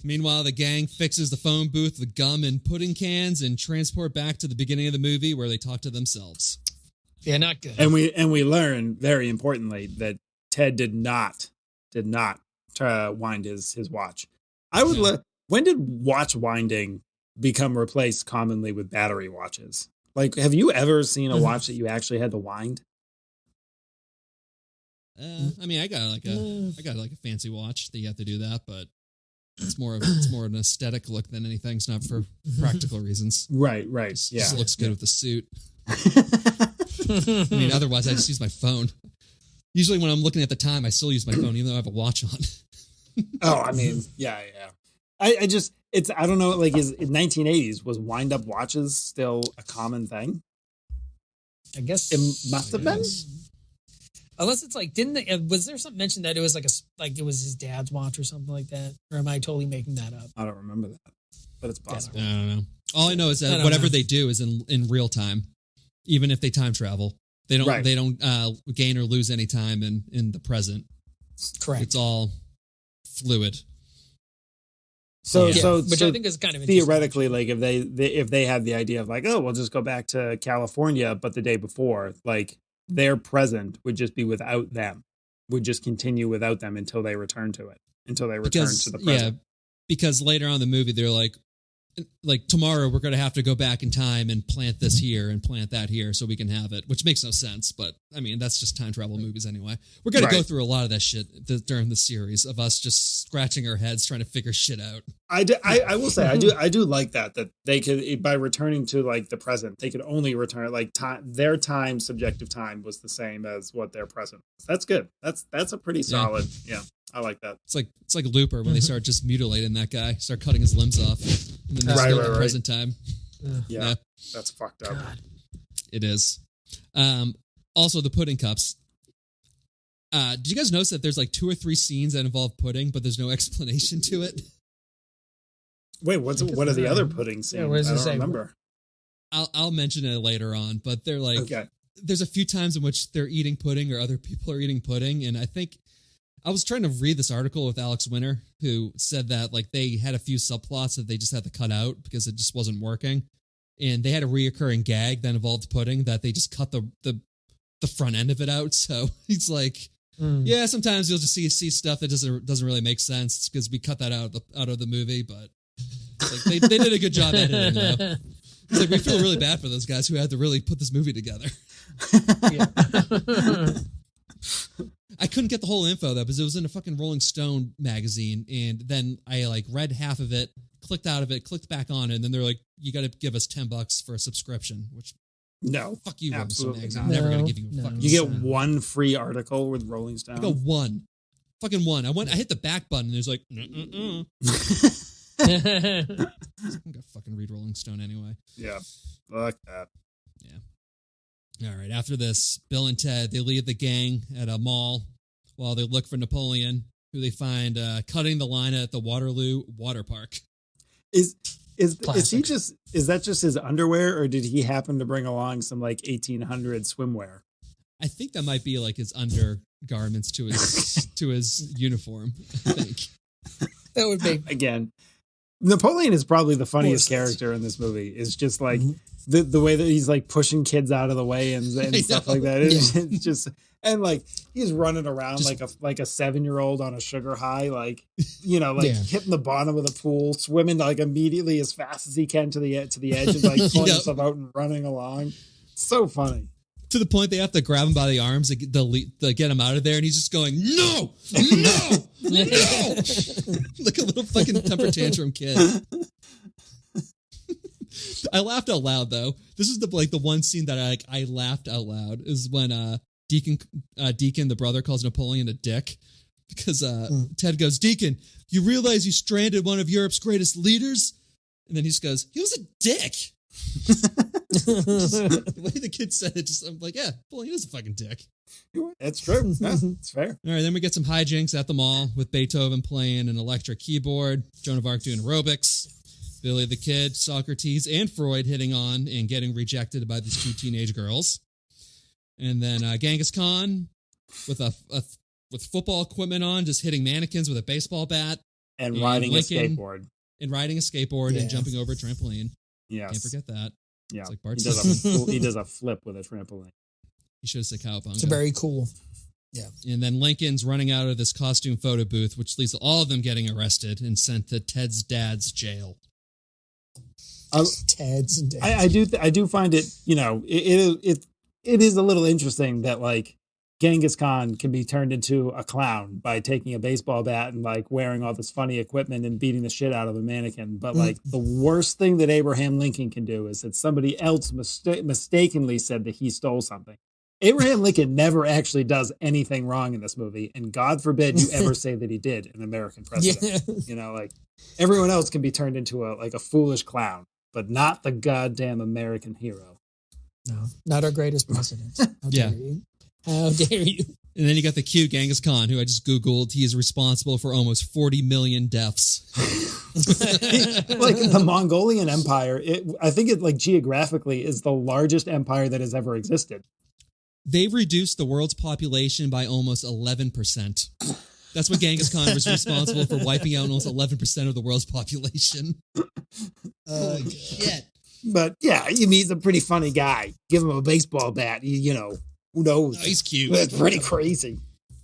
S1: Meanwhile, the gang fixes the phone booth with gum and pudding cans and transport back to the beginning of the movie where they talk to themselves.
S3: Yeah, not good.
S2: And we learn very importantly that Ted did not wind his watch. When did watch winding become replaced commonly with battery watches? Like, have you ever seen a watch that you actually had to wind?
S1: I mean, I got like a fancy watch that you have to do that, but it's more an aesthetic look than anything. It's not for practical reasons.
S2: Right.
S1: Just looks good with the suit. I mean, otherwise I just use my phone. Usually when I'm looking at the time, I still use my phone, even though I have a watch on.
S2: Oh, I mean, yeah. I don't know, like, in 1980s, was wind-up watches still a common thing?
S3: I guess
S2: it must have been.
S3: Unless it's like, was there something mentioned that it was like it was his dad's watch or something like that? Or am I totally making that up?
S2: I don't remember that, but it's possible.
S1: I don't know. All I know is that whatever they do is in real time, even if they time travel. They don't gain or lose any time in the present.
S3: Correct.
S1: It's all fluid.
S2: So
S3: which I think is kind of
S2: theoretically, like if they had the idea of like, oh, we'll just go back to California, but the day before, like their present would just be without them, would just continue without them until they return to it, until they return to the present. Yeah,
S1: because later on in the movie, they're like tomorrow we're going to have to go back in time and plant this here and plant that here so we can have it, which makes no sense. But I mean, that's just time travel movies anyway. We're going to go through a lot of that shit during the series of us just scratching our heads trying to figure shit out.
S2: I will say I do like that they could, by returning to like the present, they could only return like time. Their time, subjective time, was the same as what their present was. That's good. That's a pretty solid. Yeah. I like that.
S1: It's like Looper when they start just mutilating that guy, start cutting his limbs off, and then they go to present time.
S2: Yeah, that's fucked up.
S3: God.
S1: It is. Also, the pudding cups. Did you guys notice that there's like 2 or 3 scenes that involve pudding, but there's no explanation to it?
S2: Wait, what are the other pudding scenes? I don't remember.
S1: I'll mention it later on, but they're like, there's a few times in which they're eating pudding or other people are eating pudding, and I think I was trying to read this article with Alex Winter, who said that like they had a few subplots that they just had to cut out because it just wasn't working. And they had a reoccurring gag that involved pudding that they just cut the front end of it out. So he's like, yeah, sometimes you'll just see stuff that doesn't really make sense because we cut that out of the movie. But like, they did a good job editing though. It's like we feel really bad for those guys who had to really put this movie together. I couldn't get the whole info though because it was in a fucking Rolling Stone magazine, and then I like read half of it, clicked out of it, clicked back on it, and then they're like, "You got to give us $10 for a subscription." Which
S2: no,
S1: fuck you, Rolling Stone magazine.
S2: Not.
S1: I'm never gonna give you a fucking.
S2: You get
S1: cent.
S2: one free article with Rolling Stone.
S1: I got one, fucking one. I hit the back button, and there's like, I'm gonna fucking read Rolling Stone anyway.
S2: Yeah, fuck that.
S1: Yeah. All right. After this, Bill and Ted, they leave the gang at a mall while they look for Napoleon, who they find cutting the line at the Waterloo Water Park.
S2: Is that just his underwear, or did he happen to bring along some like 1800 swimwear?
S1: I think that might be like his undergarments to his uniform. I think
S3: that would be
S2: again. Napoleon is probably the funniest character in this movie. It's just like the way that he's like pushing kids out of the way and stuff like that. It's just and like he's running around just, like a 7-year-old on a sugar high, like hitting the bottom of the pool, swimming like immediately as fast as he can to the edge and like pulling himself out and running along. So funny.
S1: To the point they have to grab him by the arms to get him out of there, and he's just going, no, like a little fucking temper tantrum kid. I laughed out loud though. This is the one scene that I laughed out loud is when Deacon the brother calls Napoleon a dick because Ted goes, Deacon, you realize you stranded one of Europe's greatest leaders? And then he just goes, he was a dick. The way the kid said it, I'm like, yeah, Napoleon is a fucking dick.
S2: That's true. It's fair.
S1: All right, then we get some hijinks at the mall with Beethoven playing an electric keyboard, Joan of Arc doing aerobics, Billy the Kid, Socrates, and Freud hitting on and getting rejected by these two teenage girls. And then Genghis Khan with football equipment on, just hitting mannequins with a baseball bat.
S2: And riding a skateboard.
S1: And riding a skateboard and jumping over a trampoline.
S2: Yes.
S1: Can't forget that.
S2: Yeah.
S1: It's like Bart
S2: he does a flip with a trampoline.
S1: He should have said cowabunga.
S3: It's very cool. Yeah.
S1: And then Lincoln's running out of this costume photo booth, which leads to all of them getting arrested and sent to Ted's dad's jail.
S3: Ted's dad.
S2: I do find it, it is a little interesting that like Genghis Khan can be turned into a clown by taking a baseball bat and like wearing all this funny equipment and beating the shit out of a mannequin. But like the worst thing that Abraham Lincoln can do is that somebody else mistakenly said that he stole something. Abraham Lincoln never actually does anything wrong in this movie. And God forbid you ever say that he did, an American president. Yeah. Like everyone else can be turned into a foolish clown, but not the goddamn American hero.
S3: No, not our greatest president. How dare you? How dare you?
S1: And then you got the cute Genghis Khan, who I just Googled. He is responsible for almost 40 million deaths.
S2: Like the Mongolian Empire, I think it like geographically is the largest empire that has ever existed.
S1: They've reduced the world's population by almost 11%. That's what Genghis Khan was responsible for, wiping out almost 11% of the world's population.
S2: Shit. But yeah, he's a pretty funny guy. Give him a baseball bat, who knows?
S1: Oh, he's cute.
S2: That's pretty crazy.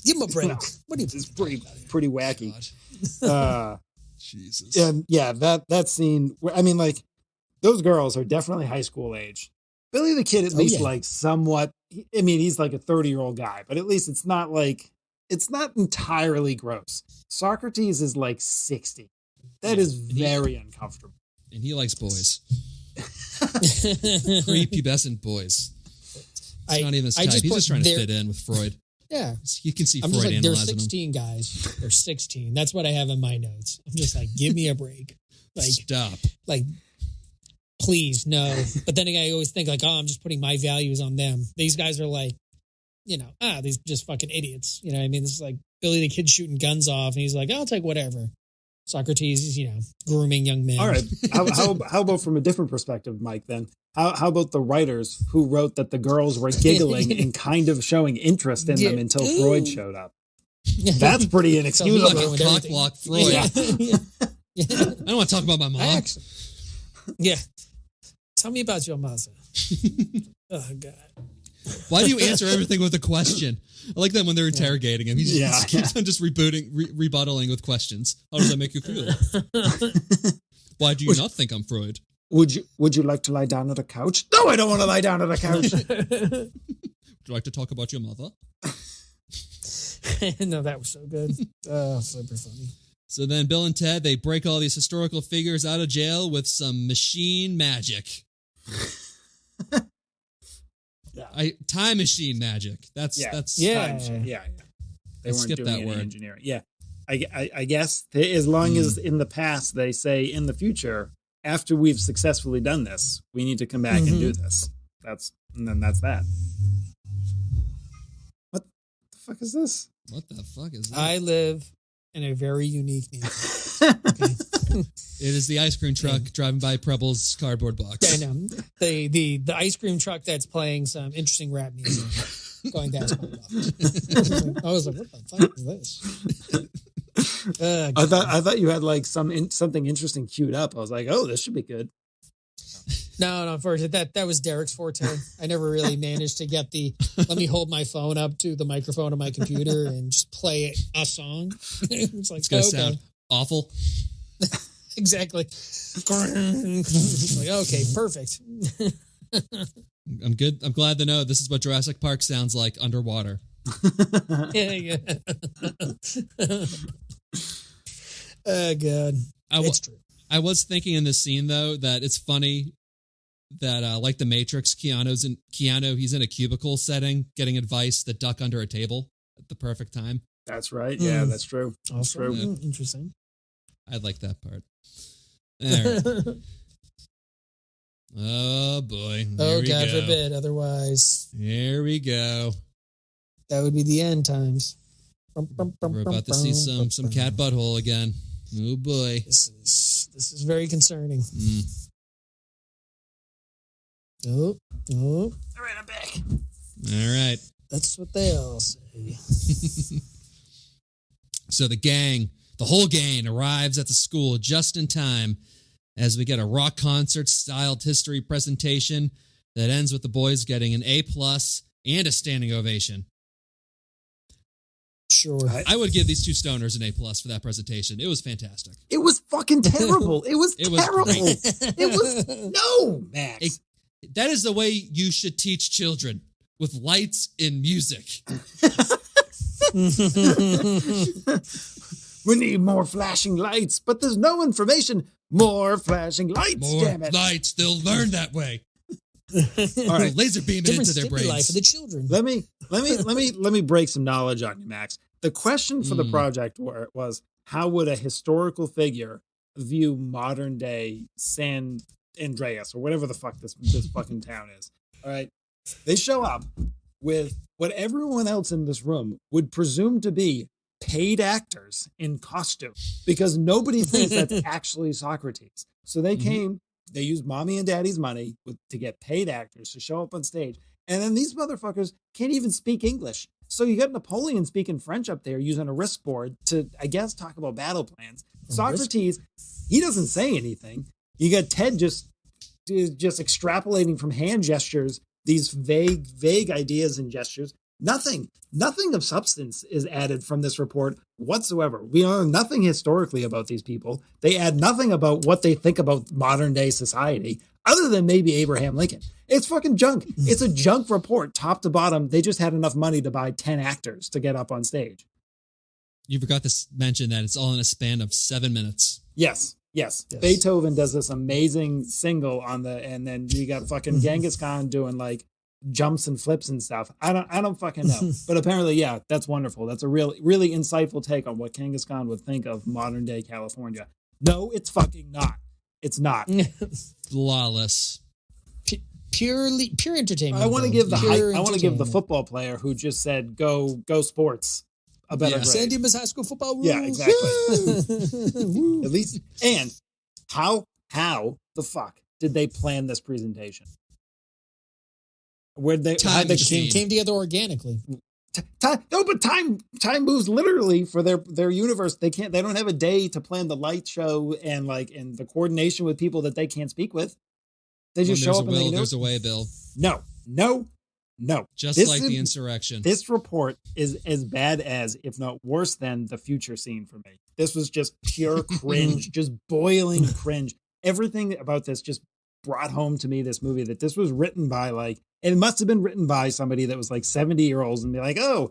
S3: Give him a break.
S2: What do you? It's pretty wacky.
S1: Jesus.
S2: And yeah, that scene. I mean, like those girls are definitely high school age. Billy the Kid, at least, like somewhat. I mean, he's like a 30-year-old guy, but at least it's not entirely gross. Socrates is like 60. That is very uncomfortable.
S1: And he likes boys. Prepubescent boys. It's not even his type. He's just trying to fit in with Freud.
S3: Yeah.
S1: You can see
S3: I'm
S1: Freud
S3: just like,
S1: analyzing
S3: they're 16 guys. They're 16. That's what I have in my notes. I'm just like, give me a break. Like,
S1: stop.
S3: Like, please, no. But then again, I always think like, I'm just putting my values on them. These guys are like, these just fucking idiots. You know what I mean? This is like Billy the Kid shooting guns off, and he's like, I'll take whatever. Socrates is, grooming young men.
S2: All right. How about from a different perspective, Mike, then? How about the writers who wrote that the girls were giggling and kind of showing interest in them until Freud showed up? That's pretty inexcusable.
S1: Cock block Freud.
S3: Yeah.
S1: I don't want to talk about my mom.
S3: Yeah. Tell me about your mother. Oh, God.
S1: Why do you answer everything with a question? I like that when they're interrogating him. He just keeps on just rebuttaling with questions. How does that make you feel? Why do you not think I'm Freud?
S2: Would you like to lie down on the couch? No, I don't want to lie down on the couch.
S1: Would you like to talk about your mother?
S3: No, that was so good. Oh, super funny.
S1: So then Bill and Ted, they break all these historical figures out of jail with some machine magic. Time machine magic. That's
S2: They weren't
S1: skip
S2: doing
S1: that
S2: any
S1: word.
S2: engineering. Yeah, I guess as long as in the past they say in the future, after we've successfully done this, we need to come back and do this. That's that. What the fuck is this?
S1: What the fuck is that?
S3: I live in a very unique neighborhood. Okay.
S1: It is the ice cream truck driving by Preble's cardboard box.
S3: And the ice cream truck that's playing some interesting rap music going past my box. I was like, what the fuck is this?
S2: I thought you had like something interesting queued up. I was like, oh, this should be good.
S3: No, unfortunately, that was Derek's forte. I never really managed to get let me hold my phone up to the microphone on my computer and just play a song. It's like,
S1: It's going to sound awful.
S3: Exactly. It's like, okay, perfect.
S1: I'm good. I'm glad to know this is what Jurassic Park sounds like underwater.
S3: Yeah. Oh, God. It's true.
S1: I was thinking in this scene, though, that it's funny that, like the Matrix, Keanu, he's in a cubicle setting, getting advice to duck under a table at the perfect time.
S2: That's right. Yeah, that's true. That's true.
S1: Yeah.
S3: Interesting.
S1: I like that part. All right. Oh, boy.
S3: Oh, God forbid. Otherwise.
S1: Here we go.
S3: That would be the end times.
S1: We're about to see some cat butthole again. Oh, boy.
S3: This is very concerning. Oh.
S2: All right, I'm back.
S1: All right.
S3: That's what they all say.
S1: So the whole gang arrives at the school just in time as we get a rock concert styled history presentation that ends with the boys getting an A+ and a standing ovation.
S3: Sure.
S1: I would give these two stoners an A+ for that presentation. It was fantastic.
S2: It was fucking terrible. It was terrible.
S1: Great.
S2: It was no, Max.
S1: That is the way you should teach children, with lights and music.
S2: We need more flashing lights, but there's no information. More flashing lights,
S1: More
S2: damn it.
S1: lights. They'll learn that way.
S2: All right,
S1: laser beam it
S3: Different
S1: into their
S3: stimuli
S1: brains.
S3: for the children.
S2: let me break some knowledge on you, Max. The question for the project was, how would a historical figure view modern day San Andreas or whatever the fuck this fucking town is? All right, they show up with what everyone else in this room would presume to be paid actors in costume, because nobody thinks that's actually Socrates. So they came, they used mommy and daddy's money to get paid actors to show up on stage. And then these motherfuckers can't even speak English. So you got Napoleon speaking French up there using a risk board to, I guess, talk about battle plans. Socrates, he doesn't say anything. You got Ted just extrapolating from hand gestures, these vague ideas and gestures. Nothing of substance is added from this report whatsoever. We know nothing historically about these people. They add nothing about what they think about modern day society, other than maybe Abraham Lincoln. It's fucking junk. It's a junk report, top to bottom. They just had enough money to buy 10 actors to get up on stage.
S1: You forgot to mention that it's all in a span of 7 minutes.
S2: Yes. Beethoven does this amazing single and then you got fucking Genghis Khan doing like jumps and flips and stuff. I don't fucking know. But apparently, yeah, that's wonderful. That's a really insightful take on what Genghis Khan would think of modern day California. No, it's fucking not. It's not.
S1: Flawless.
S3: Pure entertainment.
S2: I want to give the football player who just said go sports a better grade.
S3: San Dimas High School football rules.
S2: Yeah, exactly. At least, and how the fuck did they plan this presentation? Where they
S3: came together organically.
S2: time moves literally for their universe. They don't have a day to plan the light show and the coordination with people that they can't speak with. They just show up and
S1: there's a way, Bill.
S2: No.
S1: Just like the insurrection.
S2: This report is as bad as, if not worse than, the future scene for me. This was just pure cringe, just boiling cringe. Everything about this just brought home to me this movie, that this was written by it must have been written by somebody that was 70-year-olds and be like, oh,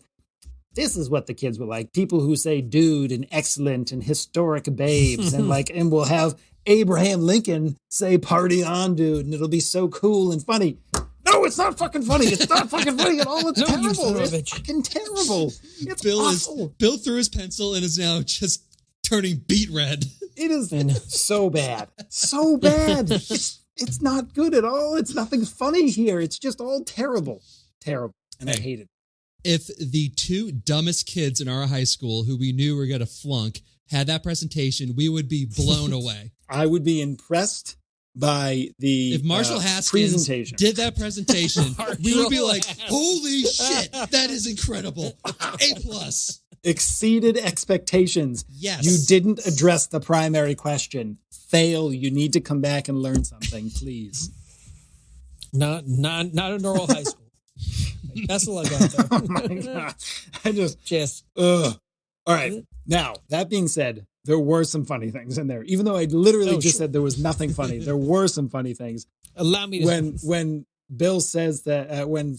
S2: this is what the kids were like. People who say dude and excellent and historic babes and we'll have Abraham Lincoln say party on, dude, and it'll be so cool and funny. No, it's not fucking funny. It's not fucking funny at all. It's terrible. It's fucking terrible. It's awful.
S1: Bill threw his pencil and is now just turning beet red.
S2: It is so bad. So bad. It's not good at all. It's nothing funny here. It's just all terrible. Terrible. And I hate it.
S1: If the two dumbest kids in our high school who we knew were going to flunk had that presentation, we would be blown away.
S2: I would be impressed by the
S1: if Marshall Haskins
S2: presentation.
S1: Did that presentation, we would be like, holy shit, that is incredible. A+.
S2: Exceeded expectations.
S1: Yes.
S2: You didn't address the primary question. Fail. You need to come back and learn something, please.
S3: Not a normal high school. That's all I got there.
S2: Oh my God. I just
S3: ugh.
S2: All right. Now, that being said, there were some funny things in there. Even though I literally said there was nothing funny, there were some funny things.
S3: Allow me to
S2: when Bill says that when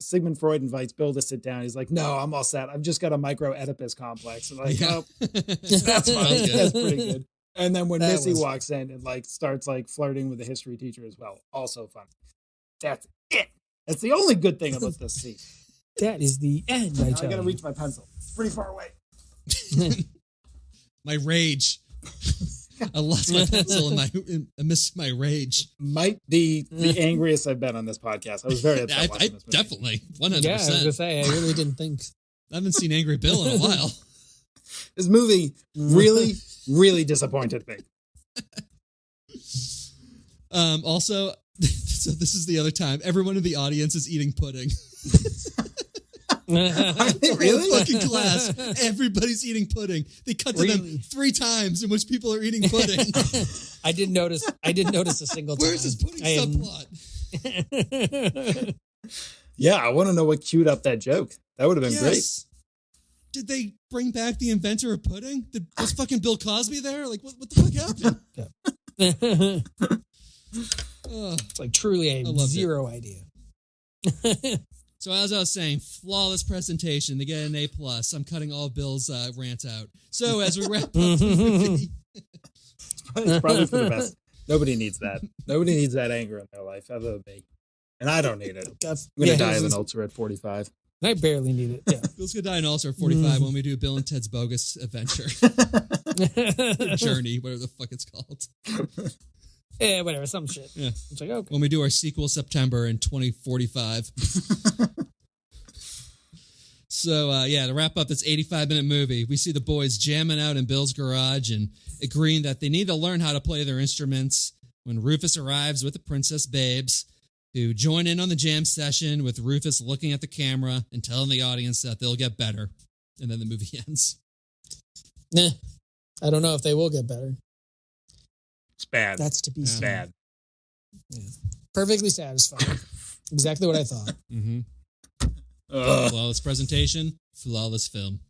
S2: Sigmund Freud invites Bill to sit down, he's like, "No, I'm all set. I've just got a micro Oedipus complex." And oh, that's fine. That's pretty good. And then when Missy walks in and starts flirting with the history teacher as well, also fun. That's it. That's the only good thing about this scene.
S3: That is the end. I
S2: gotta reach my pencil. It's pretty far away.
S1: My rage. I lost my pencil and I missed my rage.
S2: Might be the angriest I've been on this podcast. I was very upset watching this movie.
S1: Definitely. 100%.
S3: Yeah, I was going to say, I really didn't think.
S1: I haven't seen Angry Bill in a while.
S2: This movie really, really disappointed me.
S1: Also, so this is the other time. Everyone in the audience is eating pudding.
S2: Are they really?
S1: Fucking class. Everybody's eating pudding. They cut to them 3 times in which people are eating pudding.
S3: I didn't notice a single time.
S1: Where's this pudding subplot?
S2: Yeah, I want to know what queued up that joke. That would have been great.
S1: Did they bring back the inventor of pudding? Was fucking Bill Cosby there? What the fuck happened?
S3: It's truly a zero idea.
S1: So as I was saying, flawless presentation. They get an A+. I'm cutting all Bill's rants out. So as we wrap up the movie,
S2: it's probably for the best. Nobody needs that. Nobody needs that anger in their life other than me. And I don't need it. I'm going to die of an ulcer at 45.
S3: I barely need it. Yeah.
S1: Bill's going to die an ulcer at 45 when we do Bill and Ted's Bogus Adventure. Journey, whatever the fuck it's called.
S3: Yeah, whatever, some shit.
S1: Yeah.
S3: It's like, okay.
S1: When we do our sequel September in 2045. So, to wrap up this 85-minute movie, we see the boys jamming out in Bill's garage and agreeing that they need to learn how to play their instruments when Rufus arrives with the princess babes, who join in on the jam session with Rufus looking at the camera and telling the audience that they'll get better. And then the movie ends.
S3: Nah, I don't know if they will get better.
S2: It's bad.
S3: That's to be seen.
S2: Bad.
S3: Yeah. Perfectly satisfying. Exactly what I thought.
S1: Mm-hmm. Flawless presentation, flawless film.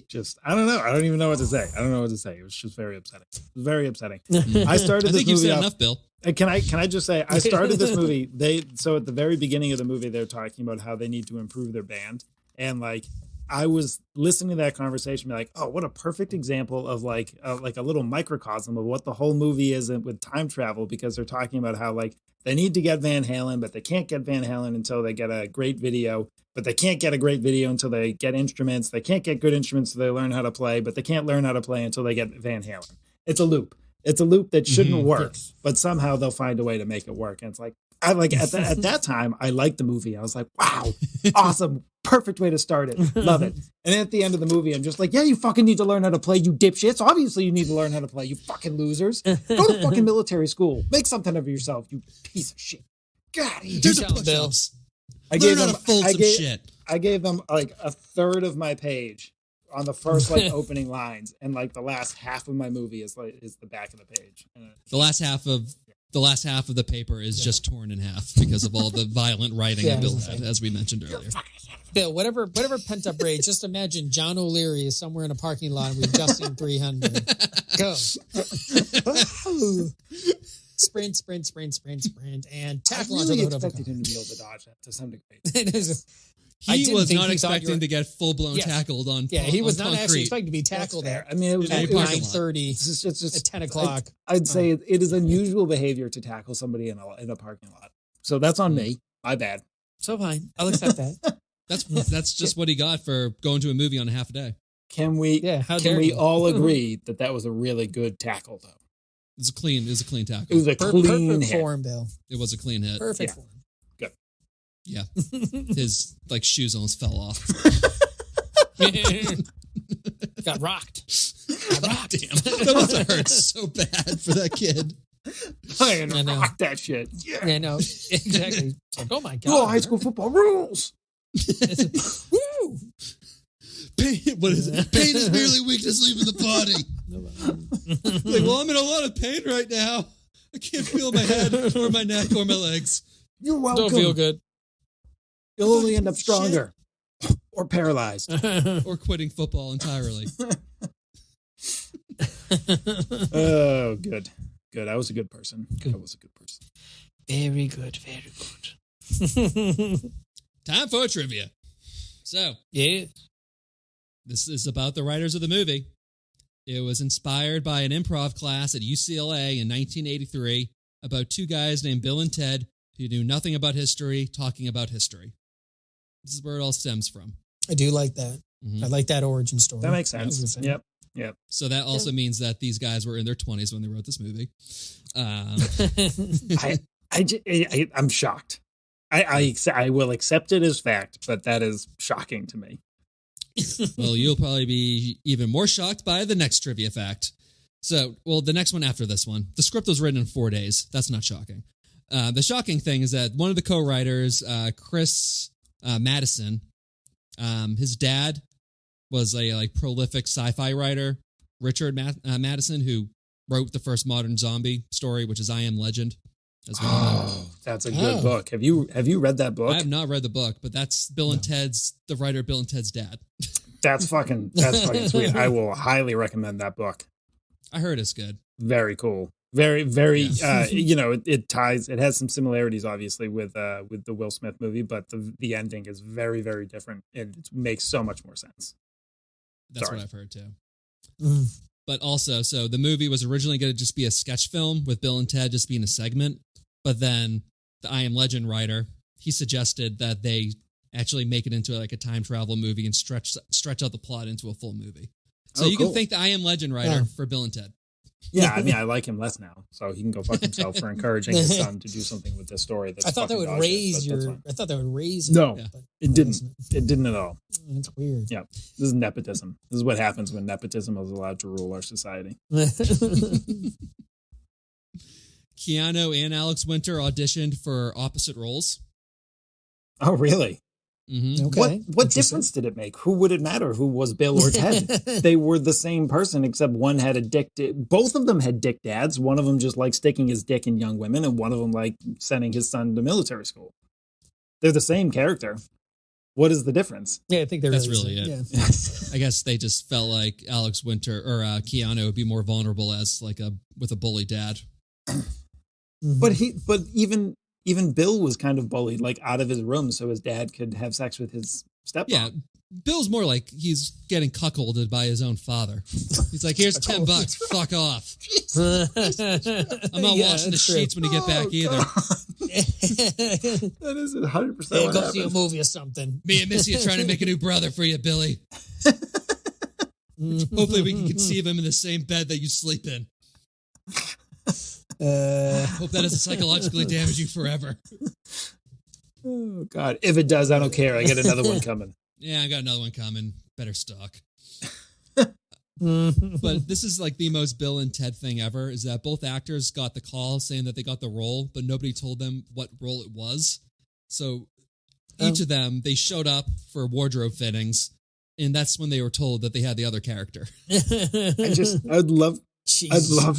S2: Just, I don't know. I don't even know what to say. It was just very upsetting. It was very upsetting. I started this movie. I think
S1: you've said enough, Bill.
S2: Can I just say, I started this movie. So at the very beginning of the movie, they're talking about how they need to improve their band. And I was listening to that conversation, be like, oh, what a perfect example of a little microcosm of what the whole movie is with time travel, because they're talking about how they need to get Van Halen, but they can't get Van Halen until they get a great video, but they can't get a great video until they get instruments. They can't get good instruments until they learn how to play, but they can't learn how to play until they get Van Halen. It's a loop. It's a loop that shouldn't work, but somehow they'll find a way to make it work. And it's like, I like at that time, I liked the movie. I was like, wow, awesome. Perfect way to start it. Love it. And then at the end of the movie, I'm just like, yeah, you fucking need to learn how to play, you dipshits. Obviously, you need to learn how to play, you fucking losers. Go to fucking military school. Make something of yourself, you piece of shit. God,
S1: do the push-ups.
S2: Learn
S1: how to fold some shit.
S2: I gave them like a third of my page on the first like opening lines, and like the last half of my movie is the back of the page.
S1: The last half of the paper is just torn in half because of all the violent writing that Bill had, as we mentioned earlier.
S3: Bill, whatever pent up rage, just imagine John O'Leary is somewhere in a parking lot with Justin 300. Go. Sprint, and tackle onto the hood of a car.
S2: I really expected him to be able to dodge that to some degree.
S1: He was not expecting to get full-blown tackled on
S3: Yeah, he was
S1: on
S3: not
S1: concrete.
S3: actually expecting to be tackled at.
S2: I mean, it was
S3: at
S2: at
S3: 9:30,
S2: it's just
S3: at 10 o'clock.
S2: I'd say it is unusual behavior to tackle somebody in a parking lot. So that's on me. My bad.
S3: So fine. I'll accept that.
S1: That's just what he got for going to a movie on a half a day.
S2: Can we all agree that was a really good tackle, though?
S1: It was a clean tackle.
S2: It was a clean
S3: perfect
S2: hit.
S3: form, Bill.
S1: It was a clean hit.
S3: Perfect form.
S2: Good.
S1: Yeah. His shoes almost fell off.
S3: Got rocked.
S1: Damn. That must have hurt so bad for that kid.
S2: I know. Rock that shit.
S3: Yeah, no, exactly. It's like, oh my God.
S2: Oh, high school football rules.
S3: Woo!
S1: Pain, what is it? Pain is merely weakness leaving the body. Well, I'm in a lot of pain right now. I can't feel my head or my neck or my legs.
S2: You're welcome.
S3: Don't feel good.
S2: You'll only end up stronger or paralyzed
S1: or quitting football entirely.
S2: Oh, good. I was a good person.
S3: Good.
S2: I was a good person.
S3: Very good.
S1: Time for trivia. So,
S3: yeah.
S1: This is about the writers of the movie. It was inspired by an improv class at UCLA in 1983 about two guys named Bill and Ted who knew nothing about history talking about history. This is where it all stems from.
S3: I do like that. Mm-hmm. I like that origin story.
S2: That makes sense. Yep.
S1: So that also means that these guys were in their 20s when they wrote this movie.
S2: I'm shocked. I will accept it as fact, but that is shocking to me.
S1: Well, you'll probably be even more shocked by the next trivia fact. So, the next one after this one. The script was written in 4 days. That's not shocking. The shocking thing is that one of the co-writers, Chris Madison, his dad was a prolific sci-fi writer, Richard Madison, who wrote the first modern zombie story, which is I Am Legend. As well.
S2: Oh, that's a good book. Have you read that book?
S1: I have not read the book, but that's the writer Bill and Ted's dad. That's
S2: fucking sweet. I will highly recommend that book.
S1: I heard it's good.
S2: Very cool. Very, very, it has some similarities obviously with the Will Smith movie, but the ending is very, very different. It makes so much more sense.
S1: That's what I've heard too. But also, so the movie was originally going to just be a sketch film with Bill and Ted just being a segment. But then the I Am Legend writer, he suggested that they actually make it into a time travel movie and stretch out the plot into a full movie. So you can thank the I Am Legend writer for Bill and Ted.
S2: Yeah, I mean, I like him less now, so he can go fuck himself for encouraging his son to do something with this story. That's
S3: I thought that would raise your. I thought that would raise.
S2: No, it didn't. It didn't at all.
S3: It's weird.
S2: Yeah, this is nepotism. This is what happens when nepotism is allowed to rule our society.
S1: Keanu and Alex Winter auditioned for opposite roles.
S2: Oh, really?
S1: Mm-hmm.
S3: Okay.
S2: What difference did it make? Who would it matter who was Bill or Ted? They were the same person, except one had a dick. Both of them had dick dads. One of them just liked sticking his dick in young women, and one of them liked sending his son to military school. They're the same character. What is the difference?
S3: Yeah, I think
S1: that's really it. Yeah. I guess they just felt like Alex Winter or Keanu would be more vulnerable as with a bully dad.
S2: Mm-hmm. But even Bill was kind of bullied, out of his room, so his dad could have sex with his stepmom.
S1: Yeah, Bill's more like he's getting cuckolded by his own father. He's like, "Here's $10, fuck off." I'm not washing the sheets when you get back either.
S2: That is 100%.
S3: Hey, go see a movie or something.
S1: Me and Missy are trying to make a new brother for you, Billy. Hopefully, we can conceive him in the same bed that you sleep in. Hope that doesn't psychologically damage you forever.
S2: Oh God! If it does, I don't care. I got another one coming.
S1: Yeah, I got another one coming. Better stock. But this is like the most Bill and Ted thing ever, is that both actors got the call saying that they got the role, but nobody told them what role it was. So each of them, they showed up for wardrobe fittings, and that's when they were told that they had the other character.
S2: I'd love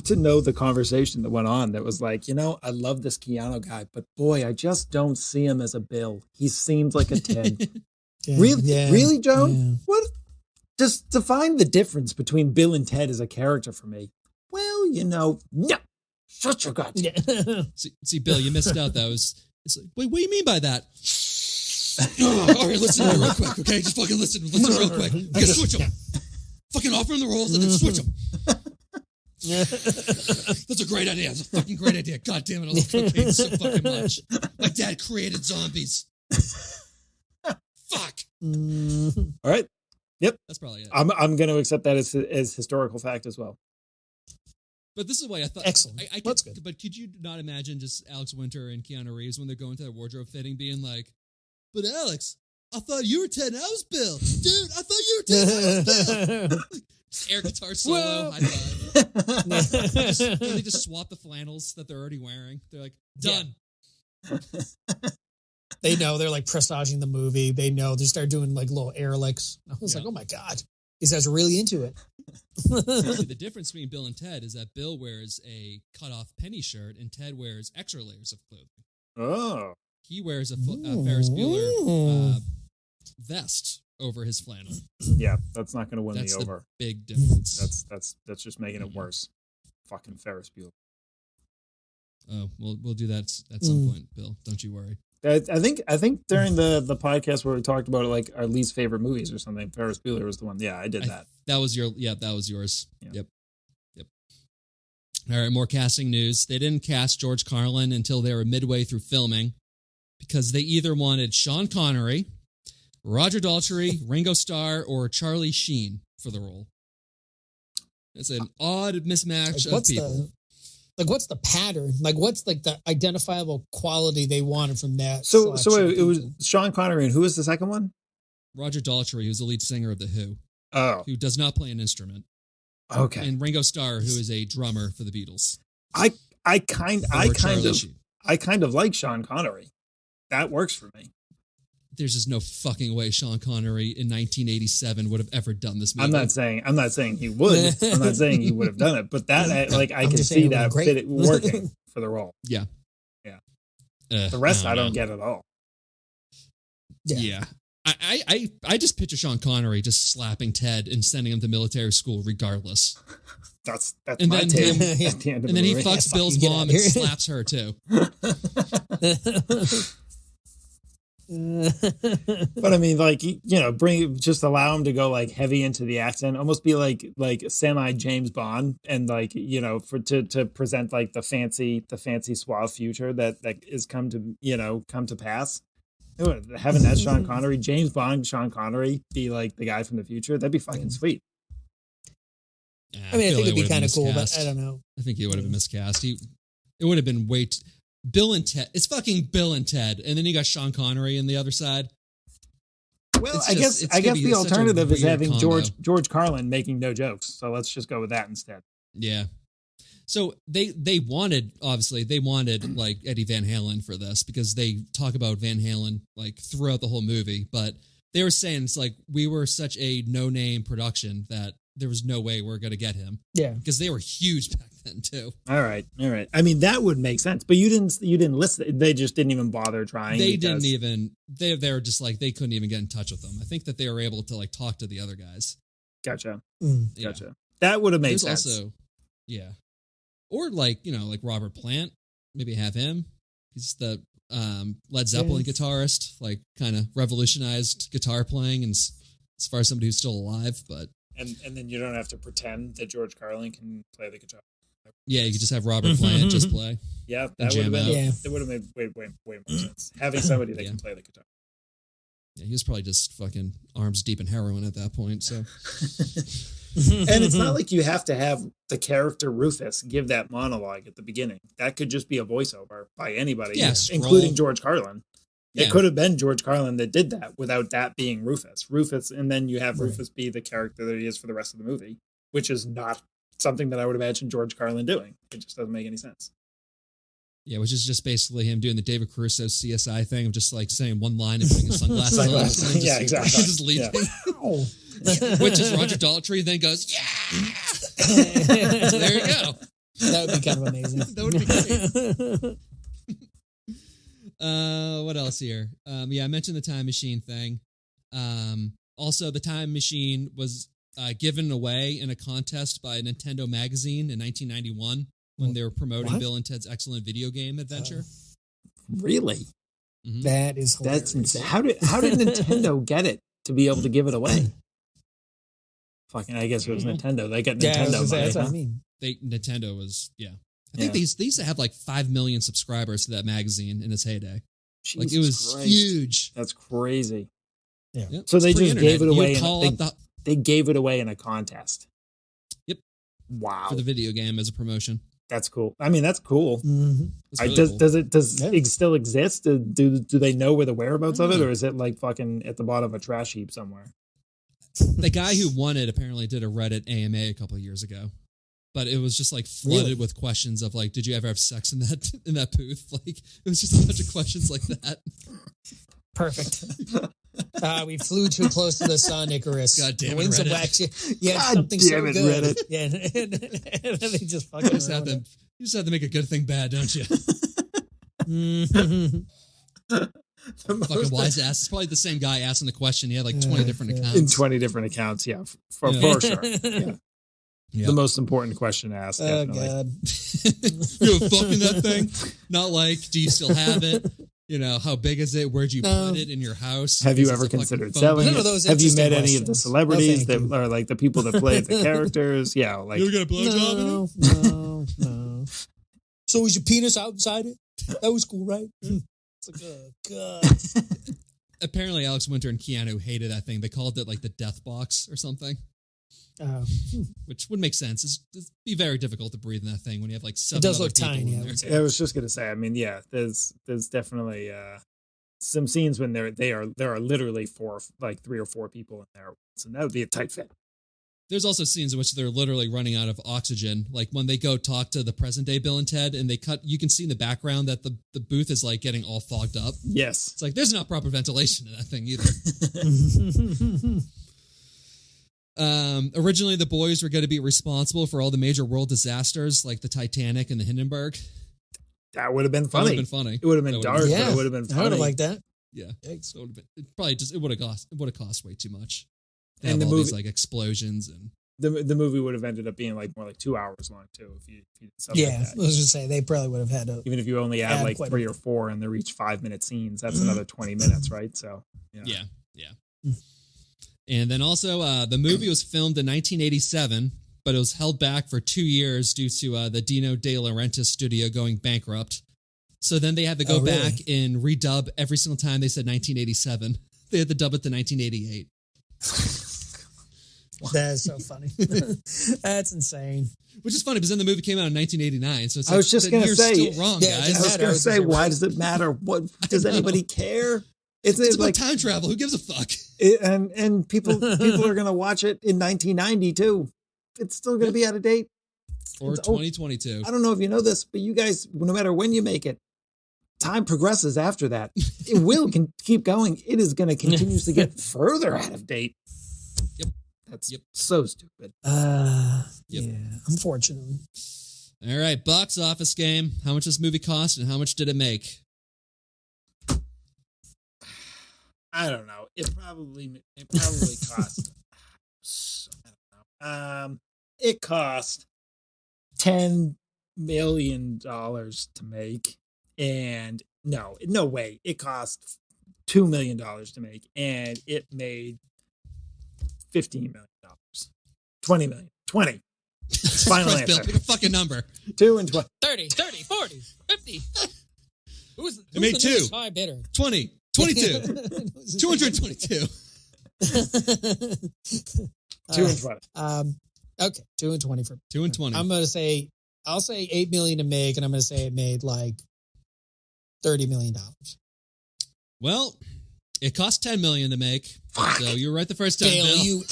S2: to know the conversation that went on that was like, I love this Keanu guy, but boy, I just don't see him as a Bill. He seems like a Ted. Really, Joan? Yeah. What? Just define the difference between Bill and Ted as a character for me. Well, no. Shut your gut.
S1: Yeah. see, Bill, you missed out. It's like, wait, what do you mean by that? All right, listen to me real quick, okay? Just fucking listen real quick. You gotta switch them. Fucking offer them the roles and then switch them. That's a great idea. That's a fucking great idea. God damn it, I love cocaine so fucking much. My dad created zombies. Fuck.
S2: All right. Yep,
S1: that's probably it.
S2: I'm going to accept that as historical fact as well.
S1: But this is why I thought
S3: excellent. That's good.
S1: But could you not imagine just Alex Winter and Keanu Reeves when they're going to their wardrobe fitting, being like, "But Alex, I thought you were Ted and I was Bill, dude. I thought you were Ted and I was Bill." Just air guitar solo, high five. They just swap the flannels that they're already wearing. They're like, done.
S3: Yeah. They know, they're like presaging the movie. They know, they start doing like little air licks. I was like, oh my God, these guys are really into it.
S1: The difference between Bill and Ted is that Bill wears a cut-off penny shirt and Ted wears extra layers of clothing.
S2: Oh.
S1: He wears a Ferris Bueller vest over his flannel.
S2: Yeah, that's not going to win me over.
S1: Big difference.
S2: That's just making it worse. Fucking Ferris Bueller.
S1: Oh, we'll do that at some point, Bill. Don't you worry.
S2: I think during the podcast where we talked about like our least favorite movies or something, Ferris Bueller was the one. Yeah, I did that.
S1: That was yours.
S2: Yeah.
S1: Yep. All right, more casting news. They didn't cast George Carlin until they were midway through filming because they either wanted Sean Connery, Roger Daltrey, Ringo Starr, or Charlie Sheen for the role. It's an odd mismatch of people.
S3: What's the pattern? Like, what's like the identifiable quality they wanted from that?
S2: So it was Sean Connery, and who was the second one?
S1: Roger Daltrey, who's the lead singer of The Who.
S2: Oh.
S1: Who does not play an instrument.
S2: Okay.
S1: And Ringo Starr, who is a drummer for the Beatles.
S2: I kind of like Sean Connery. That works for me.
S1: There's just no fucking way Sean Connery in 1987 would have ever done this movie.
S2: I'm not saying he would. I'm not saying he would have done it, but that I can see that fit working for the role.
S1: Yeah.
S2: The rest I don't get at all.
S1: Yeah. I just picture Sean Connery just slapping Ted and sending him to military school regardless.
S2: That's
S1: and
S2: my
S1: then
S2: take.
S1: At the end of the movie. He fucks Bill's mom and slaps her too.
S2: But I mean, allow him to go like heavy into the accent, almost be like semi James Bond, and to present like the fancy suave future that is come to pass. Having that Sean Connery, James Bond, Sean Connery be like the guy from the future, that'd be fucking sweet.
S1: Yeah,
S3: I think it'd be kind of cool, but I don't know.
S1: I think he would have been miscast. It would have been Bill and Ted. It's fucking Bill and Ted, and then you got Sean Connery on the other side.
S2: Well, I guess the alternative is having George Carlin making no jokes. So let's just go with that instead.
S1: Yeah. So they wanted like Eddie Van Halen for this because they talk about Van Halen like throughout the whole movie, but they were saying it's like we were such a no-name production that there was no way we're going to get him.
S3: Yeah.
S1: Because they were huge back then too.
S2: All right. I mean, that would make sense, but you didn't listen. They just didn't even bother trying.
S1: They were just like, they couldn't even get in touch with them. I think that they were able to like talk to the other guys.
S2: Gotcha.
S1: Yeah.
S2: Gotcha. That would have made sense.
S1: Also, yeah. Or like Robert Plant, maybe have him. He's the Led Zeppelin guitarist, like kind of revolutionized guitar playing, and as far as somebody who's still alive, but.
S2: And then you don't have to pretend that George Carlin can play the guitar.
S1: Yeah, you could just have Robert Plant just play.
S2: Yeah, that would have been. Yeah. It would have made way more sense. Having somebody that can play the guitar.
S1: Yeah, he was probably just fucking arms deep in heroin at that point. So,
S2: And it's not like you have to have the character Rufus give that monologue at the beginning. That could just be a voiceover by anybody, including George Carlin. It could have been George Carlin that did that without that being Rufus. And then you have Rufus be the character that he is for the rest of the movie, which is not something that I would imagine George Carlin doing. It just doesn't make any sense.
S1: Yeah, which is just basically him doing the David Caruso CSI thing of just like saying one line and putting his sunglasses on. And
S2: yeah, exactly.
S1: Just leaving.
S2: Yeah.
S1: Which is Roger Daltrey, then goes, yeah! So there you go.
S3: That would be kind of amazing.
S1: That would be great. What else here? I mentioned the time machine thing. Also, the time machine was given away in a contest by Nintendo Magazine in 1991 when they were promoting Bill and Ted's Excellent Video Game Adventure.
S2: Really?
S3: Mm-hmm. That is hilarious.
S2: That's insane. How did Nintendo get it to be able to give it away? Fucking, I guess it was Nintendo. They got Nintendo money.
S3: That's what I mean.
S1: Nintendo was, I think they used to have like 5 million subscribers to that magazine in its heyday.
S2: Jesus
S1: like it was
S2: Christ.
S1: huge.
S2: That's crazy.
S3: Yeah.
S1: Yep.
S2: So they just gave it away.
S1: They
S2: gave it away in a contest.
S1: Yep.
S2: Wow.
S1: For the video game as a promotion.
S2: That's cool. I mean, that's cool.
S3: Mm-hmm.
S1: Really
S2: does
S1: cool.
S2: Does it still exist? Do they know where the whereabouts of it, or is it like fucking at the bottom of a trash heap somewhere?
S1: The guy who won it apparently did a Reddit AMA a couple of years ago, but it was just like flooded with questions of like, did you ever have sex in that booth? Like it was just a bunch of questions like that.
S3: Perfect. We flew too close to the sun, Icarus.
S1: God damn it,
S3: the wings
S1: Reddit.
S3: of wax. Yeah,
S2: God
S3: something
S2: damn
S3: so
S2: it,
S3: good.
S2: Reddit.
S3: Yeah, and then they just fucking.
S1: You just have to make a good thing bad, don't you?
S3: Mm-hmm.
S1: Fucking wise ass. It's probably the same guy asking the question. He had like 20 different accounts.
S2: In 20 different accounts, yeah, for sure. Yeah.
S1: Yep.
S2: The most important question to ask.
S3: Oh
S2: Definitely.
S3: God!
S1: You were fucking that thing? Not like, do you still have it? You know, how big is it? Where'd you put it in your house?
S2: Have you
S1: Is
S2: ever
S1: it a fucking
S2: considered
S1: phone
S2: selling
S1: booth?
S3: None
S2: it?
S3: of those
S2: Have you
S3: interesting
S2: met any of the
S3: questions.
S2: celebrities
S3: No,
S2: that
S3: thank you.
S2: are like the people that play the characters? Yeah, like
S1: You ever get a blowjob in it?
S3: No. So was your penis outside it? That was cool, right? It's like, oh God.
S1: Apparently, Alex Winter and Keanu hated that thing. They called it like the death box or something, which would make sense. It'd be very difficult to breathe in that thing when you have like 7
S3: It does
S1: other
S3: look
S1: people
S3: tiny.
S1: in
S3: I
S1: there.
S3: would say.
S2: I was just gonna say. I mean, yeah, there's definitely some scenes when there are literally 3 or 4 people in there, so that would be a tight fit.
S1: There's also scenes in which they're literally running out of oxygen. Like when they go talk to the present day Bill and Ted and you can see in the background that the booth is like getting all fogged up.
S2: Yes,
S1: It's like there's not proper ventilation in that thing either. Originally, the boys were going to be responsible for all the major world disasters like the Titanic and the Hindenburg.
S2: that would have been
S1: That would
S2: funny.
S1: have been funny.
S2: It would have been dark, but
S3: Yeah,
S2: it would have been
S3: I would
S2: funny.
S3: have liked that.
S1: Yeah.
S3: Yikes.
S1: So it would have cost way too much. To
S2: And
S1: have
S2: the
S1: all
S2: movie-
S1: these like explosions and
S2: The movie would have ended up being like more like 2 hours long too if you did something
S3: Yeah,
S2: like
S3: I
S2: that.
S3: was just say they probably would have had to.
S2: Even if you only add
S3: Add
S2: like
S3: quite a
S2: 3
S3: bit.
S2: or 4 and they're each 5-minute scenes, that's another 20 minutes, right? So
S1: yeah. And then also the movie was filmed in 1987, but it was held back for 2 years due to the Dino De Laurentiis studio going bankrupt. So then they had to go
S3: really?
S1: back and redub every single time they said 1987. They had to dub it to 1988.
S3: That is so funny. That's insane.
S1: Which is funny because then the movie came out in 1989. So it's
S2: I was just
S1: that
S2: gonna
S1: year's
S2: say-
S1: still wrong,
S3: Yeah,
S1: guys.
S2: I was
S3: matter.
S2: going to say, why
S3: Right.
S2: does it matter? What does anybody care?
S1: It's
S2: It's
S1: about
S2: like
S1: time travel. Who gives a fuck?
S2: and people are going to watch it in 1990 too. It's still going to be out of date.
S1: Or
S2: It's old.
S1: 2022.
S2: I don't know if you know this, but you guys, no matter when you make it, time progresses after that. It will keep going. It is going to continuously get further out of date.
S1: Yep.
S2: That's
S1: Yep.
S2: so stupid.
S1: Yep.
S3: Yeah, unfortunately.
S1: All right, box office game. How much does this movie cost and how much did it make?
S2: I don't know. It probably cost. I don't know. It cost $10 million to make, and no way. It cost $2 million to make, and it made $15 million. 20 million. 20. Final
S1: Christ, Bill,
S2: answer.
S1: pick a fucking number.
S2: 2 and 20.
S3: 30, 40, 50. Who's
S1: It made
S3: the
S1: two.
S3: nearest high bidder?
S1: 20, 22, 222.
S2: 2 and 20.
S3: Okay, 2 and 20 for
S1: 2 and 20.
S3: I'll say $8 million to make, and I'm gonna say it made like $30 million.
S1: Well, it cost $10 million to make, so you were right the first time,
S3: Dale,
S1: Bill.
S3: you